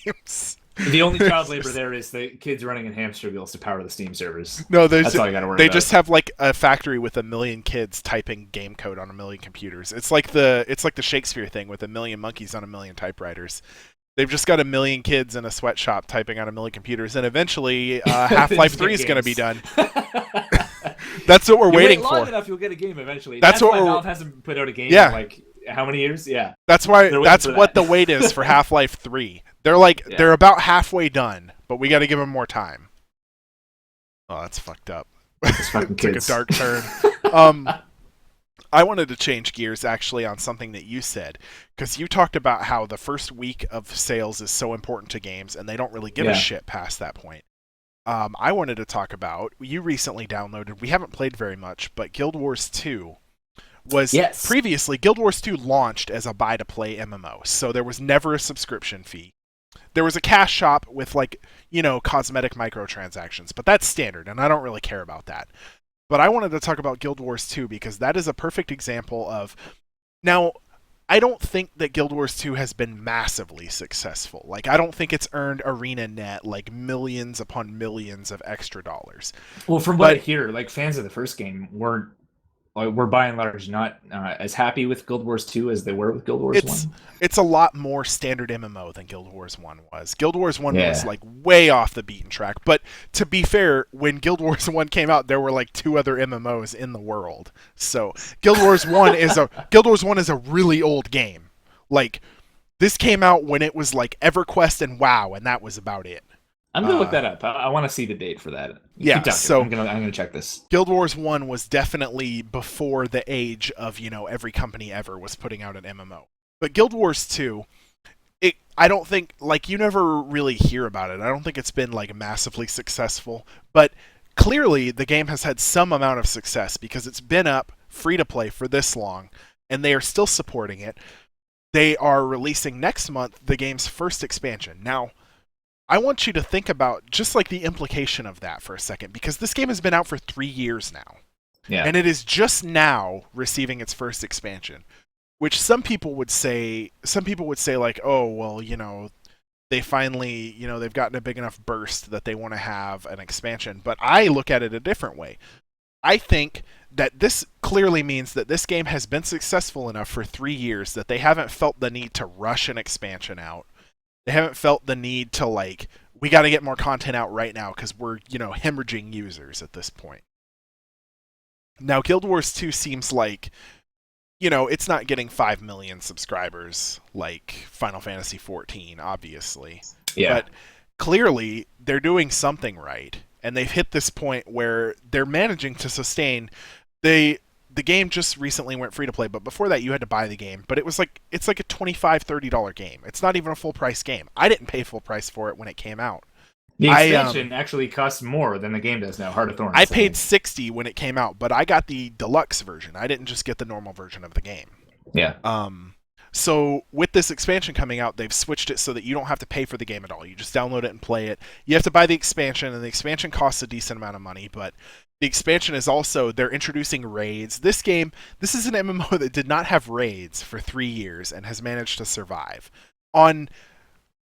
games. The only child labor there is the kids running in hamster wheels to power the Steam servers. No, That's all you got to worry they about. just have like a factory with 1 million kids typing game code on 1 million computers. It's like the Shakespeare thing with 1 million monkeys on 1 million typewriters. They've just got 1 million kids in a sweatshop typing on 1 million computers, and eventually They Half-Life just 3 get is going to be games. done. That's what we're You waiting wait long for. enough, you'll get a game eventually. That's what why we're- Valve hasn't put out a game Yeah. in like how many years? Yeah. That's why. They're waiting That's for what that. the wait is for Half-Life 3. They're about halfway done, but we got to give them more time. Oh, that's fucked up. Those fucking Took a kids. dark turn. I wanted to change gears actually on something that you said, because you talked about how the first week of sales is so important to games and they don't really give a Yeah. shit past that point. I wanted to talk about, you recently downloaded, we haven't played very much, but Guild Wars 2 was Yes. previously, Guild Wars 2 launched as a buy-to-play MMO, so there was never a subscription fee. There was a cash shop with cosmetic microtransactions, but that's standard, and I don't really care about that. But I wanted to talk about Guild Wars 2 because that is a perfect example of. Now, I don't think that Guild Wars 2 has been massively successful. Like, I don't think it's earned ArenaNet like millions upon millions of extra dollars. Well, from what I But- hear, like fans of the first game were by and large not as happy with Guild Wars 2 as they were with Guild Wars 1. It's a lot more standard MMO than Guild Wars 1 was. Guild Wars 1 was Yeah. like way off the beaten track. But to be fair, when Guild Wars 1 came out, there were like 2 other MMOs in the world. So Guild Wars 1 is a really old game. Like, this came out when it was like EverQuest and WoW, and that was about it. I'm gonna look that up. I want to see the date for that. Yeah, Keep talking. so- I'm gonna check this. Guild Wars 1 was definitely before the age of, every company ever was putting out an MMO. But Guild Wars 2, I don't think, like, you never really hear about it. I don't think it's been, like, massively successful. But clearly, the game has had some amount of success because it's been up free to play for this long, and they are still supporting it. They are releasing next month the game's first expansion. Now, I want you to think about just like the implication of that for a second, because this game has been out for 3 years now. Yeah. And it is just now receiving its first expansion, which some people would say like, oh, well, they finally, they've gotten a big enough burst that they want to have an expansion. But I look at it a different way. I think that this clearly means that this game has been successful enough for 3 years that they haven't felt the need to rush an expansion out. They haven't felt the need to like, we got to get more content out right now because we're, hemorrhaging users at this point. Now, Guild Wars 2 seems like, it's not getting 5 million subscribers like Final Fantasy 14, obviously. Yeah. But clearly, they're doing something right. And they've hit this point where they're managing to sustain. The game just recently went free to play, but before that you had to buy the game. But it's like a $25-$30 game. It's not even a full price game. I didn't pay full price for it when it came out. The expansion actually costs more than the game does now, Heart of Thorns. I paid $60 when it came out, but I got the deluxe version. I didn't just get the normal version of the game. Yeah. So with this expansion coming out, they've switched it so that you don't have to pay for the game at all. You just download it and play it. You have to buy the expansion, and the expansion costs a decent amount of money, but the expansion is also, they're introducing raids. This is an MMO that did not have raids for 3 years and has managed to survive on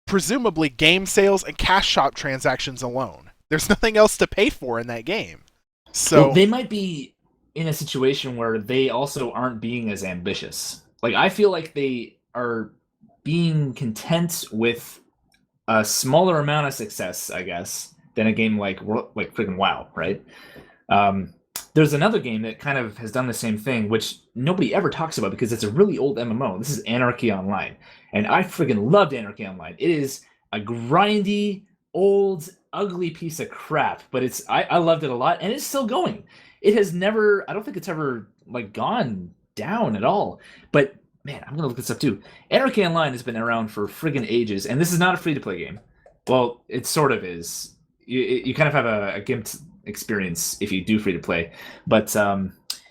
presumably game sales and cash shop transactions alone. There's nothing else to pay for in that game. So they might be in a situation where they also aren't being as ambitious. Like, I feel like they are being content with a smaller amount of success, I guess, than a game like freaking WoW, right? There's another game that kind of has done the same thing, which nobody ever talks about because it's a really old MMO. This is Anarchy Online. And I freaking loved Anarchy Online. It is a grindy, old, ugly piece of crap, but I loved it a lot, and it's still going. It has never, I don't think it's ever gone down at all. But man, I'm gonna look this up too. Anarchy Online has been around for friggin' ages, and this is not a free-to-play game. Well, it sort of is. You kind of have a gimped experience if you do free-to-play, but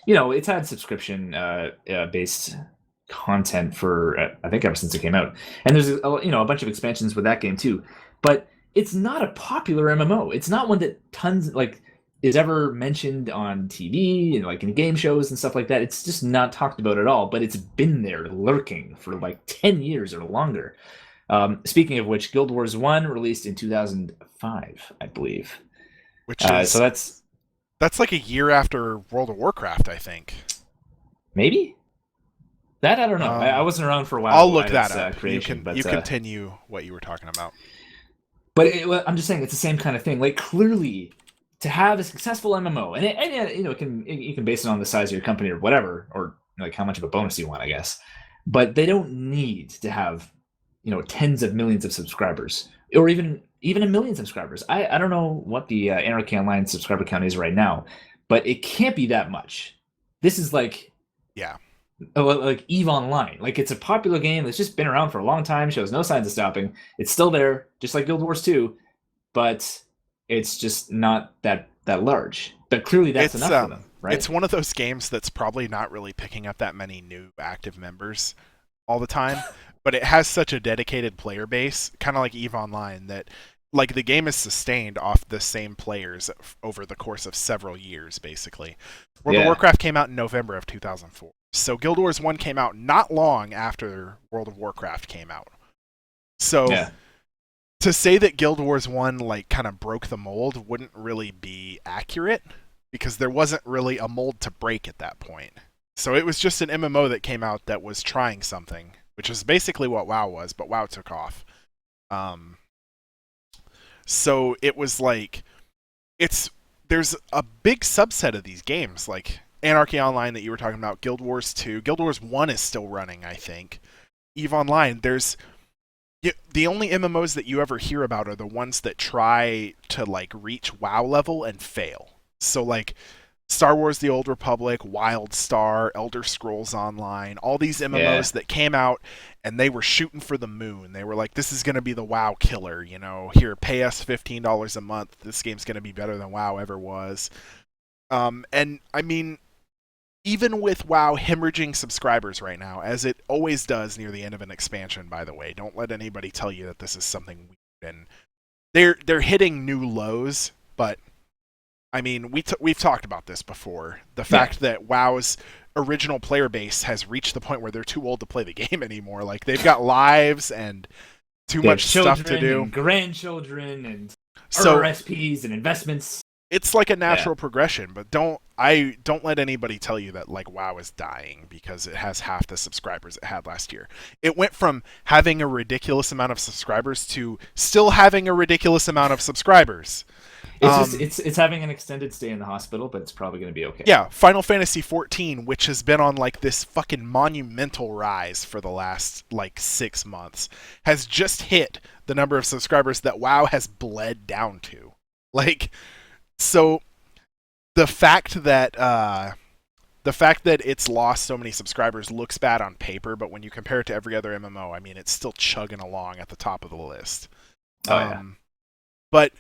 it's had subscription based content for I think ever since it came out, and there's a bunch of expansions with that game too. But it's not a popular MMO. It's not one that tons is ever mentioned on TV and in game shows and stuff like that. It's just not talked about at all, but it's been there lurking for 10 years or longer. Speaking of which, Guild Wars 1 released in 2005, I believe. Which is, so that's like a year after World of Warcraft, I think. Maybe? That I don't know. I wasn't around for a while. I'll look that up. Creation, you continue what you were talking about. But I'm just saying it's the same kind of thing. Clearly, to have a successful MMO, and you can base it on the size of your company or whatever, or how much of a bonus you want, I guess. But they don't need to have tens of millions of subscribers, or even a million subscribers. I don't know what the Anarchy Online subscriber count is right now, but it can't be that much. This is like EVE Online. It's a popular game that's just been around for a long time, shows no signs of stopping. It's still there, just like Guild Wars 2, but it's just not that large. But clearly that's enough for them, right? It's one of those games that's probably not really picking up that many new active members all the time, but it has such a dedicated player base, kind of like EVE Online, that the game is sustained off the same players over the course of several years, basically. World of Warcraft came out in November of 2004. So Guild Wars 1 came out not long after World of Warcraft came out. So to say that Guild Wars 1 kind of broke the mold wouldn't really be accurate, because there wasn't really a mold to break at that point. So it was just an MMO that came out that was trying something, which is basically what WoW was, but WoW took off. So it was there's a big subset of these games, like Anarchy Online that you were talking about, Guild Wars 2. Guild Wars 1 is still running, I think. EVE Online, the only MMOs that you ever hear about are the ones that try to reach WoW level and fail. So Star Wars The Old Republic, WildStar, Elder Scrolls Online, all these MMOs that came out and they were shooting for the moon. They were like, this is going to be the WoW killer, here, pay us $15 a month. This game's going to be better than WoW ever was. And I mean, even with WoW hemorrhaging subscribers right now, as it always does near the end of an expansion, by the way, don't let anybody tell you that this is something weird. And they're hitting new lows, but I mean, we've talked about this before. The fact that WoW's original player base has reached the point where they're too old to play the game anymore. They've got lives and too much stuff to do. And grandchildren and RRSPs and investments. it's like a Yeah. natural progression, but don't let anybody tell you that like WoW is dying because it has half the subscribers it had last year. It went from having a ridiculous amount of subscribers to still having a ridiculous amount of subscribers. It's just Um, it's having an extended stay in the hospital, but it's probably going to be okay. yeah, Final Fantasy 14, which has been on like this fucking monumental rise for the last like 6 months, has just hit the number of subscribers that WoW has bled down to. Like, so the fact that it's lost so many subscribers looks bad on paper, but when you compare it to every other MMO, I mean, it's still chugging along at the top of the list. Oh yeah. But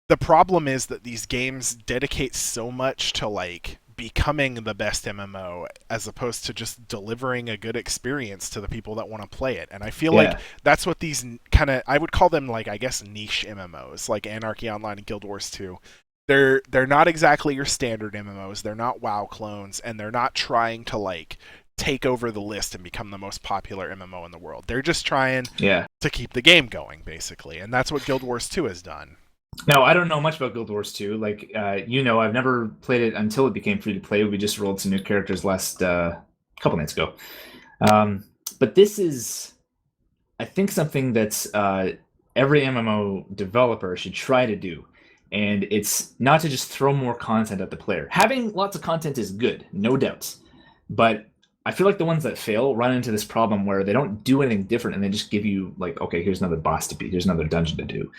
the problem is that these games dedicate so much to like becoming the best MMO as opposed to just delivering a good experience to the people that want to play it. And I feel like Yeah. that's what these kind of, I would call them like, I guess, niche MMOs like Anarchy Online and Guild Wars 2. They're not exactly your standard MMOs. They're not WoW clones, and they're not trying to like take over the list and become the most popular MMO in the world. They're just trying Yeah. to keep the game going, basically, and that's what Guild Wars 2 has done. Now, I don't know much about Guild Wars 2. Like, I've never played it until it became free to play. We just rolled some new characters last couple nights ago. Um, but this is, I think, something that's every MMO developer should try to do. And it's not to just throw more content at the player. Having lots of content is good, no doubts. But I feel like the ones that fail run into this problem where they don't do anything different and they just give you, like, okay, here's another boss to beat, here's another dungeon to do.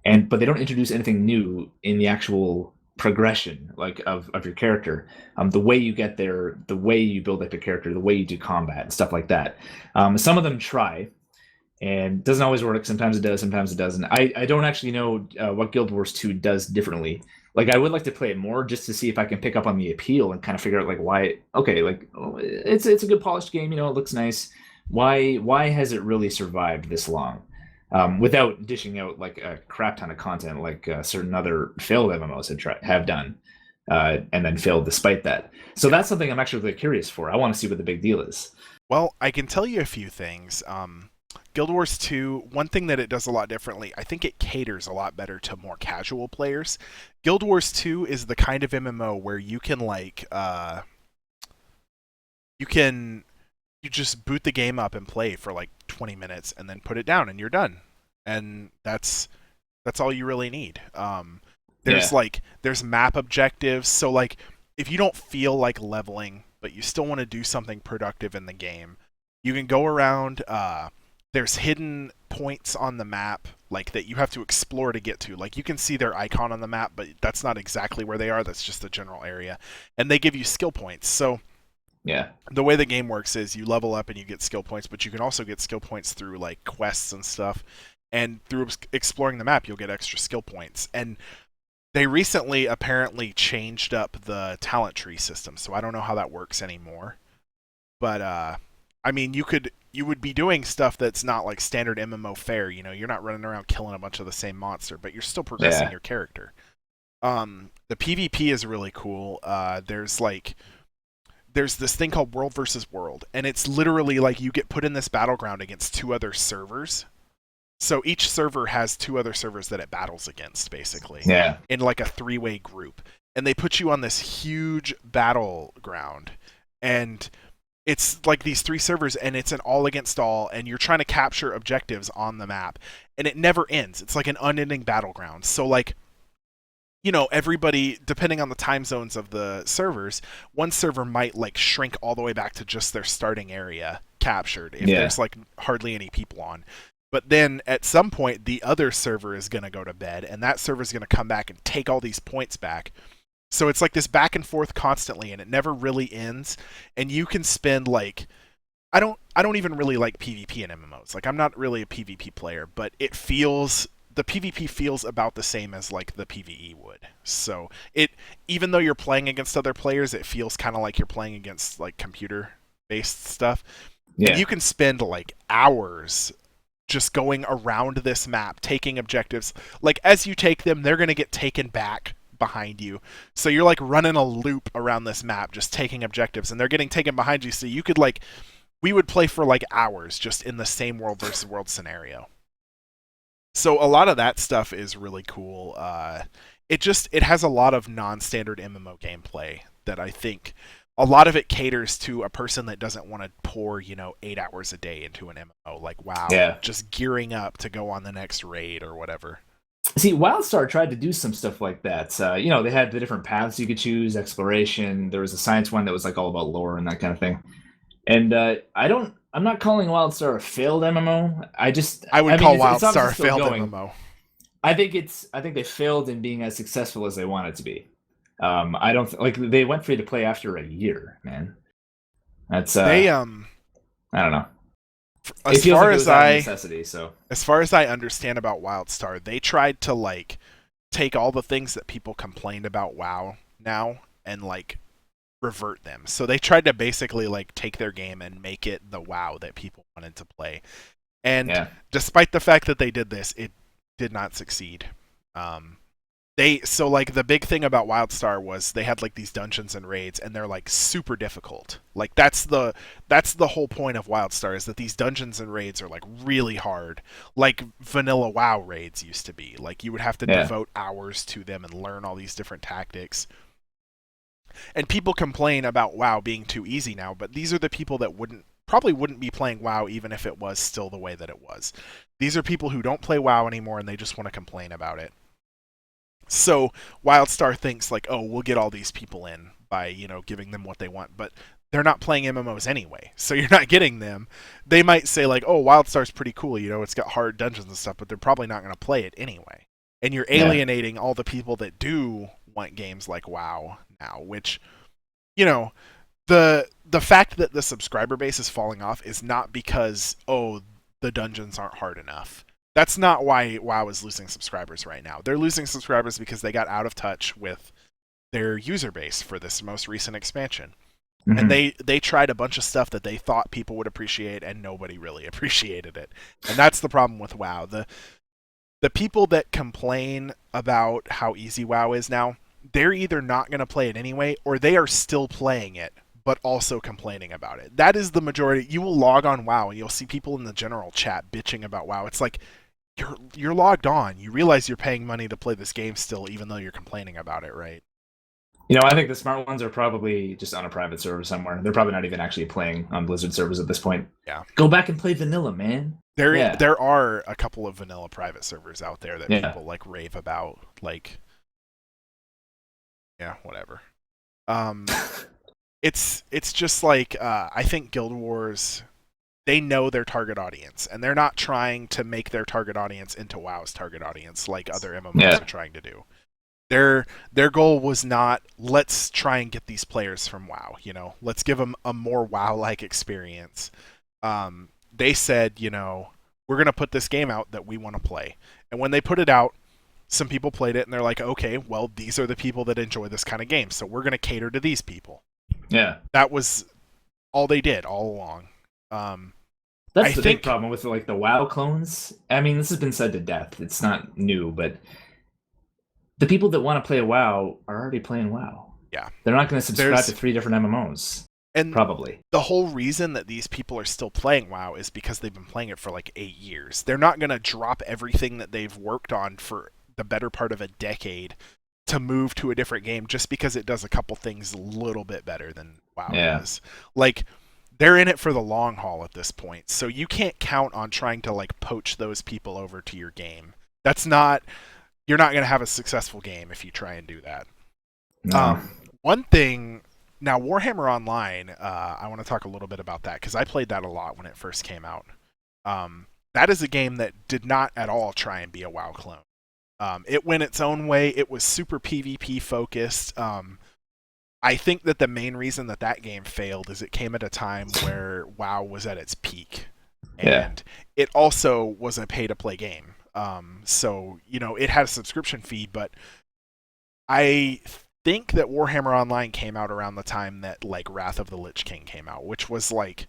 But they don't introduce anything new in the actual progression like of your character, the way you get there, the way you build up your character, the way you do combat and stuff like that. Some of them try, and it doesn't always work. Sometimes it does, sometimes it doesn't. I don't actually know what Guild Wars 2 does differently. Like, I would like to play it more just to see if I can pick up on the appeal and kind of figure out like why. Okay, like, oh, it's a good polished game, it looks nice. Why has it really survived this long? Without dishing out like a crap ton of content like certain other failed MMOs have done, and then failed despite that. So that's something I'm actually really curious for. I want to see what the big deal is. Well, I can tell you a few things. Guild Wars 2, one thing that it does a lot differently, I think it caters a lot better to more casual players. Guild Wars 2 is the kind of MMO where you can you can you just boot the game up and play for like 20 minutes and then put it down and you're done. And that's all you really need. Yeah, There's map objectives, so like if you don't feel like leveling but you still want to do something productive in the game, you can go around. There's hidden points on the map like that you have to explore to get to. Like you can see their icon on the map, but that's not exactly where they are. That's just the general area, and they give you skill points. So yeah, the way the game works is you level up and you get skill points, but you can also get skill points through like quests and stuff. And through exploring the map, you'll get extra skill points. And they recently apparently changed up the talent tree system, so I don't know how that works anymore. But I mean, you would be doing stuff that's not like standard MMO fare. You're not running around killing a bunch of the same monster, but you're still progressing yeah, your character. The PvP is really cool. There's this thing called World versus World, and it's literally like you get put in this battleground against two other servers. So each server has two other servers that it battles against, basically, yeah, in like a three-way group. And they put you on this huge battleground, and it's like these three servers, and it's an all against all, and you're trying to capture objectives on the map, and it never ends. It's like an unending battleground. So like, everybody, depending on the time zones of the servers, one server might like shrink all the way back to just their starting area captured if yeah, there's like hardly any people on. But then at some point, the other server is going to go to bed, and that server is going to come back and take all these points back. So it's like this back and forth constantly, and it never really ends. And you can spend like I don't even really like PvP in MMOs. Like I'm not really a PvP player, but the PvP feels about the same as like the PvE would. So even though you're playing against other players, it feels kind of like you're playing against like computer based stuff. And yeah, you can spend like hours just going around this map, taking objectives. Like as you take them, they're going to get taken back behind you. So you're like running a loop around this map, just taking objectives, and they're getting taken behind you. So you could like, we would play for like hours just in the same world versus world scenario. So a lot of that stuff is really cool. it has a lot of non-standard MMO gameplay that I think a lot of it caters to a person that doesn't want to pour 8 hours a day into an MMO like WoW, Yeah. just gearing up to go on the next raid or whatever. See, WildStar tried to do some stuff like that. They had the different paths you could choose, exploration. There was a science one that was like all about lore and that kind of thing. And I'm not calling WildStar a failed MMO. I would I mean, call it's obviously WildStar a still failed going. MMO. I think they failed in being as successful as they wanted to be. I don't like they went free to play after a year, man. That's They I don't know. It as feels far like it as was out of I necessity. So as far as I understand about WildStar, they tried to like take all the things that people complained about WoW now and like revert them. So they tried to basically like take their game and make it the WoW that people wanted to play. And yeah, despite the fact that they did this, it did not succeed. Um, like the big thing about WildStar was they had like these dungeons and raids, and they're like super difficult. Like that's the whole point of WildStar is that these dungeons and raids are like really hard, like vanilla WoW raids used to be. Like you would have to yeah, devote hours to them and learn all these different tactics. And people complain about WoW being too easy now, but these are the people that probably wouldn't be playing WoW even if it was still the way that it was. These are people who don't play WoW anymore and they just want to complain about it. So WildStar thinks like, oh, we'll get all these people in by giving them what they want, but they're not playing MMOs anyway, so you're not getting them. They might say like, oh, WildStar's pretty cool, it's got hard dungeons and stuff, but they're probably not going to play it anyway. And you're yeah, alienating all the people that do want games like WoW now, which you know the fact that the subscriber base is falling off is not because the dungeons aren't hard enough. That's not why WoW is losing subscribers right now. They're losing subscribers because they got out of touch with their user base for this most recent expansion. And hmm they tried a bunch of stuff that they thought people would appreciate and nobody really appreciated it. And that's the problem with WoW. The people that complain about how easy WoW is now, they're either not going to play it anyway or they are still playing it but also complaining about it. That is the majority. You will log on WoW and you'll see people in the general chat bitching about WoW. It's like you're logged on. You realize you're paying money to play this game still even though you're complaining about it, right? I think the smart ones are probably just on a private server somewhere. They're probably not even actually playing on Blizzard servers at this point. Yeah. Go back and play vanilla, man. Yeah, There are a couple of vanilla private servers out there that yeah, people like rave about, like yeah, whatever. Um it's just like I think Guild Wars, they know their target audience and they're not trying to make their target audience into WoW's target audience like other MMOs yeah, are trying to do. Their goal was not let's try and get these players from WoW, let's give them a more WoW-like experience. They said, we're going to put this game out that we want to play. And when they put it out, some people played it and they're like, okay, well, these are the people that enjoy this kind of game, so we're going to cater to these people. yeah. That was all they did all along. That's I the big think problem with like the WoW clones. I mean, this has been said to death. It's not new, but the people that want to play WoW are already playing WoW. yeah, They're not going to subscribe there's to 3 different MMOs. and Probably. the whole reason that these people are still playing WoW is because they've been playing it for like 8 years. They're not going to drop everything that they've worked on for the better part of a decade to move to a different game just because it does a couple things a little bit better than WoW Yeah. does. Like they're in it for the long haul at this point. So you can't count on trying to like poach those people over to your game. That's not You're not going to have a successful game if you try and do that. No. One thing now, Warhammer Online, I want to talk a little bit about that because I played that a lot when it first came out. That is a game that did not at all try and be a WoW clone. It went its own way. It was super PvP focused. I think that the main reason that that game failed is it came at a time where WoW was at its peak, Yeah. and it also was a pay-to-play game. So it had a subscription fee, but I think that Warhammer Online came out around the time that like Wrath of the Lich King came out, which was like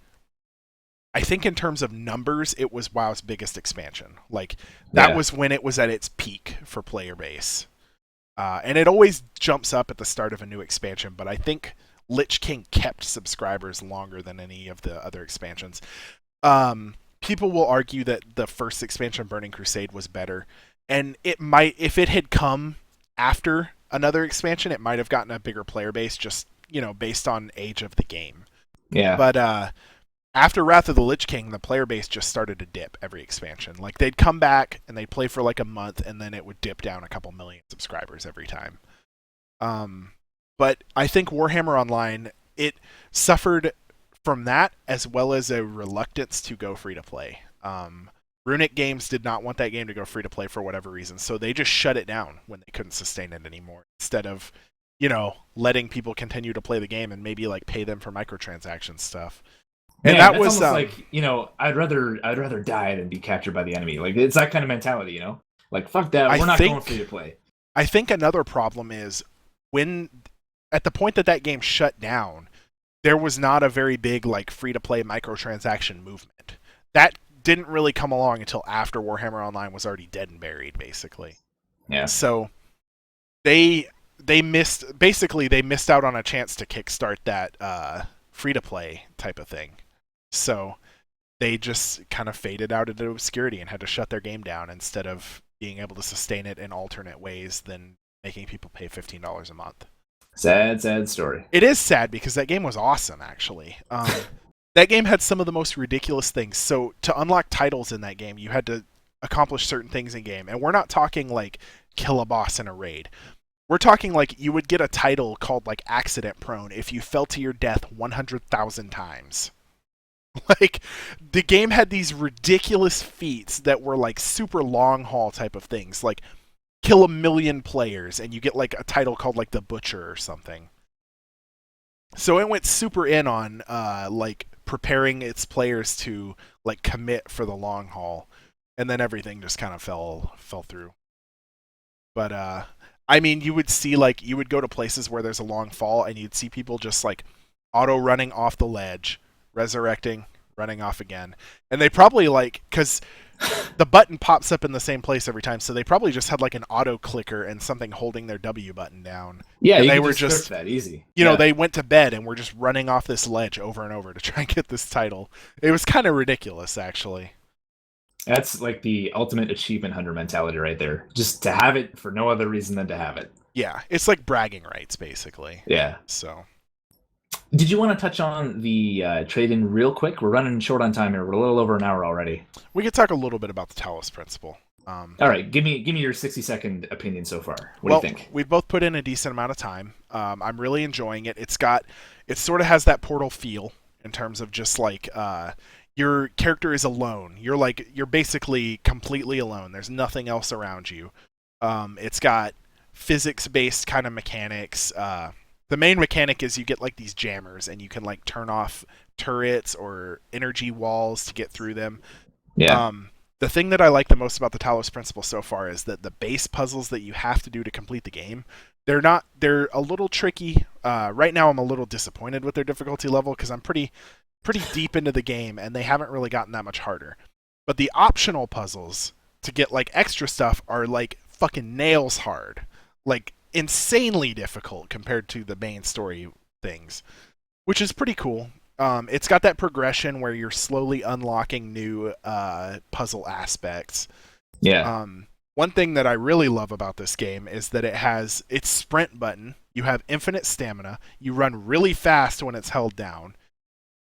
I think in terms of numbers, it was WoW's biggest expansion. Like that Yeah. was when it was at its peak for player base. And it always jumps up at the start of a new expansion, but I think Lich King kept subscribers longer than any of the other expansions. People will argue that the first expansion, Burning Crusade, was better, and it might if it had come after another expansion, it might have gotten a bigger player base, just based on age of the game. Yeah. But after Wrath of the Lich King, the player base just started to dip every expansion. Like they'd come back and they'd play for like a month, and then it would dip down a couple million subscribers every time. But I think Warhammer Online, it suffered from that as well as a reluctance to go free to play. Runic Games did not want that game to go free to play for whatever reason, so they just shut it down when they couldn't sustain it anymore. Instead of, letting people continue to play the game and maybe like pay them for microtransaction stuff. And Man, that that's was almost like, I'd rather die than be captured by the enemy. Like it's that kind of mentality, Like fuck that, we're not going free to play. I think another problem is when at the point that game shut down, there was not a very big like free to play microtransaction movement. That didn't really come along until after Warhammer Online was already dead and buried, basically. Yeah. So they missed out on a chance to kickstart that free to play type of thing. So they just kind of faded out into obscurity and had to shut their game down instead of being able to sustain it in alternate ways than making people pay $15 a month. Sad story. It is sad because that game was awesome, actually. That game had some of the most ridiculous things. So to unlock titles in that game, you had to accomplish certain things in game. And we're not talking like kill a boss in a raid. We're talking like you would get a title called like accident prone if you fell to your death 100,000 times. Like the game had these ridiculous feats that were like super long haul type of things. Like kill 1 million players and you get like a title called like the Butcher or something. So it went super in on like preparing its players to like commit for the long haul, and then everything just kind of fell through. But I mean, you would go to places where there's a long fall and you'd see people just like auto running off the ledge, resurrecting, running off again. And they probably because the button pops up in the same place every time, so they probably just had like an auto clicker and something holding their W button down. Yeah, and they were just that easy. They went to bed and were just running off this ledge over and over to try and get this title. It was kind of ridiculous, actually. That's like the ultimate achievement hunter mentality right there. Just to have it for no other reason than to have it. Yeah, it's like bragging rights, basically. Yeah. So, did you want to touch on the trade-in real quick? We're running short on time here. We're a little over an hour already. We could talk a little bit about the Talos principle. All right, give me your 60-second opinion so far. What do you think? We've both put in a decent amount of time. I'm really enjoying it. It sort of has that Portal feel in terms of just like your character is alone. You're basically completely alone. There's nothing else around you. It's got physics-based kind of mechanics. The main mechanic is you get like these jammers and you can like turn off turrets or energy walls to get through them. Yeah. The thing that I like the most about the Talos principle so far is that the base puzzles that you have to do to complete the game, they're a little tricky. Right now I'm a little disappointed with their difficulty level because I'm pretty deep into the game and they haven't really gotten that much harder. But the optional puzzles to get like extra stuff are like fucking nails hard. Like insanely difficult compared to the main story things, which is pretty cool. It's got that progression where you're slowly unlocking new puzzle aspects. Yeah. One thing that I really love about this game is that it has its sprint button. You have infinite stamina. You run really fast when it's held down.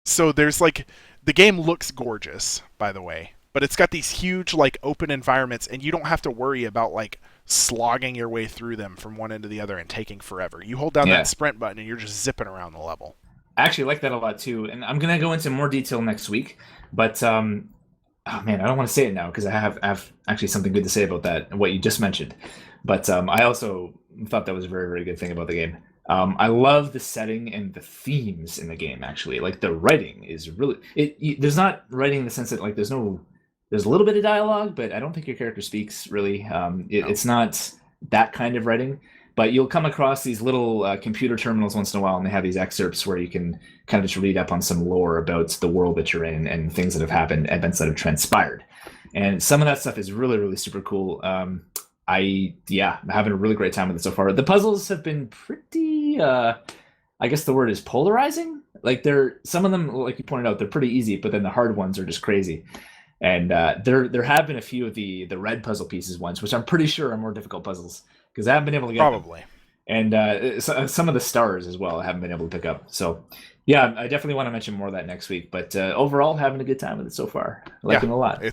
So there's like the game looks gorgeous, by the way, but it's got these huge like open environments, and you don't have to worry about like slogging your way through them from one end to the other and taking forever. You hold down that sprint button and you're just zipping around the level. I actually like that a lot too, and I'm gonna go into more detail next week. But oh man, I don't want to say it now because I have actually something good to say about that and what you just mentioned. But I also thought that was a very, very good thing about the game. I love the setting and the themes in the game. Actually, like the writing is really there's not writing in the sense that like there's a little bit of dialogue, but I don't think your character speaks really. It's not that kind of writing. But you'll come across these little computer terminals once in a while, and they have these excerpts where you can kind of just read up on some lore about the world that you're in and things that have happened, events that have transpired. And some of that stuff is really, really super cool. I'm having a really great time with it so far. The puzzles have been pretty, I guess the word is polarizing. Like some of them, like you pointed out, they're pretty easy, but then the hard ones are just crazy. And there have been a few of the red puzzle pieces ones, which I'm pretty sure are more difficult puzzles. because I haven't been able to get them. Probably. And some of the stars as well I haven't been able to pick up. So yeah, I definitely want to mention more of that next week. But overall, having a good time with it so far. I like them a lot.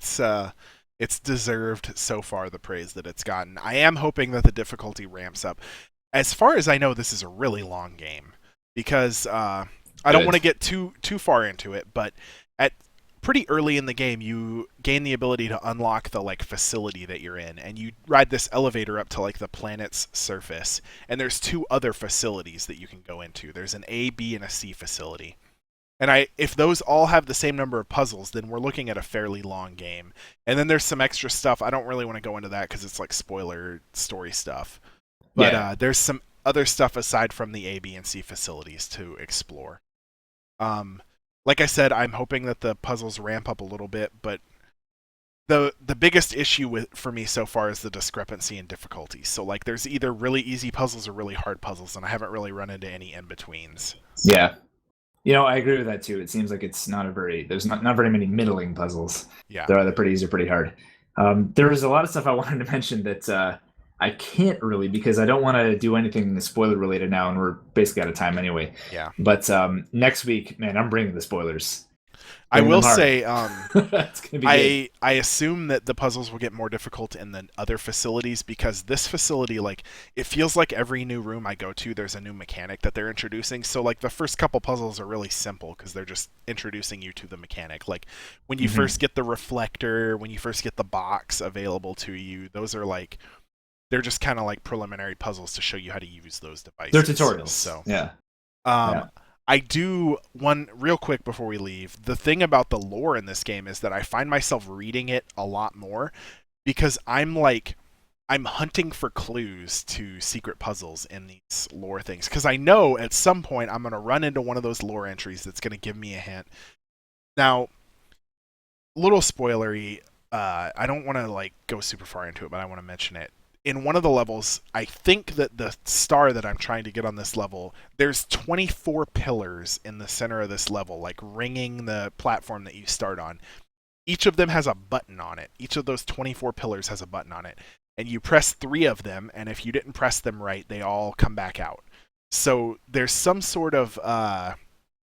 It's deserved so far, the praise that it's gotten. I am hoping that the difficulty ramps up. As far as I know, this is a really long game because I don't want to get too far into it, but at pretty early in the game, you gain the ability to unlock the like facility that you're in, and you ride this elevator up to like the planet's surface. And there's 2 other facilities that you can go into. There's an A, B, and a C facility. And if those all have the same number of puzzles, then we're looking at a fairly long game. And then there's some extra stuff. I don't really want to go into that because it's like spoiler story stuff. But there's some other stuff aside from the A, B, and C facilities to explore. Like I said, I'm hoping that the puzzles ramp up a little bit, but the biggest issue for me so far is the discrepancy in difficulty. So like there's either really easy puzzles or really hard puzzles, and I haven't really run into any in-betweens. Yeah. I agree with that too. It seems like it's there's not very many middling puzzles. Yeah. They're either pretty easy or pretty hard. There was a lot of stuff I wanted to mention that I can't really because I don't want to do anything spoiler related now, and we're basically out of time anyway. Yeah. But next week, man, I'm bringing the spoilers. I will say, it's gonna be I assume that the puzzles will get more difficult in the other facilities because this facility, like, it feels like every new room I go to, there's a new mechanic that they're introducing. So, like, the first couple puzzles are really simple because they're just introducing you to the mechanic. Like, when you first get the reflector, when you first get the box available to you, those are like, they're just kind of like preliminary puzzles to show you how to use those devices. They're tutorials. So, yeah. I do one real quick before we leave. The thing about the lore in this game is that I find myself reading it a lot more because I'm hunting for clues to secret puzzles in these lore things because I know at some point I'm going to run into one of those lore entries that's going to give me a hint. Now, little spoilery, I don't want to like go super far into it, but I want to mention it. In one of the levels, I think that the star that I'm trying to get on this level, there's 24 pillars in the center of this level, like ringing the platform that you start on. Each of them has a button on it. Each of those 24 pillars has a button on it. And you press 3 of them, and if you didn't press them right, they all come back out. So there's some sort of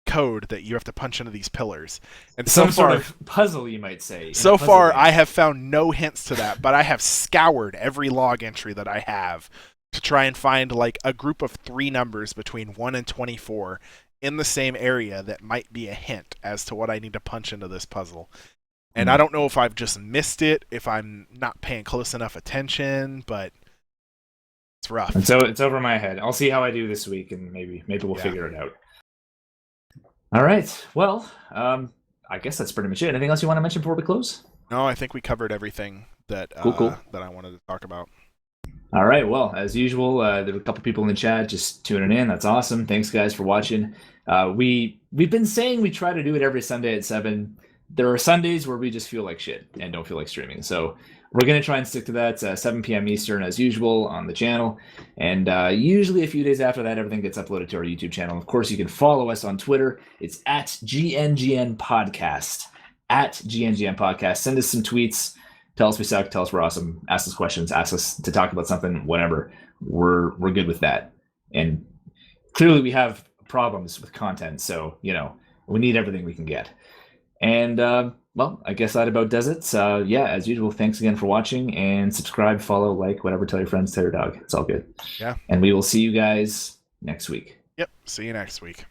code that you have to punch into these pillars. And some sort of puzzle, you might say. So far, I have found no hints to that, but I have scoured every log entry that I have to try and find like a group of 3 numbers between 1 and 24 in the same area that might be a hint as to what I need to punch into this puzzle. And I don't know if I've just missed it, if I'm not paying close enough attention, but it's rough. And so it's over my head. I'll see how I do this week, and maybe we'll figure it out. All right. Well, I guess that's pretty much it. Anything else you want to mention before we close? No, I think we covered everything that cool. that I wanted to talk about. All right. Well, as usual, there were a couple people in the chat just tuning in. That's awesome. Thanks, guys, for watching. We've been saying we try to do it every Sunday at 7. There are Sundays where we just feel like shit and don't feel like streaming. So we're going to try and stick to that 7 p.m. Eastern as usual on the channel. And usually a few days after that, everything gets uploaded to our YouTube channel. Of course, you can follow us on Twitter. It's at GNGN Podcast. At GNGN Podcast. Send us some tweets. Tell us we suck. Tell us we're awesome. Ask us questions. Ask us to talk about something, whatever. We're good with that. And clearly we have problems with content. So, we need everything we can get. And, well, I guess that about does it. So, yeah, as usual, thanks again for watching. And subscribe, follow, like, whatever. Tell your friends, tell your dog. It's all good. Yeah. And we will see you guys next week. Yep. See you next week.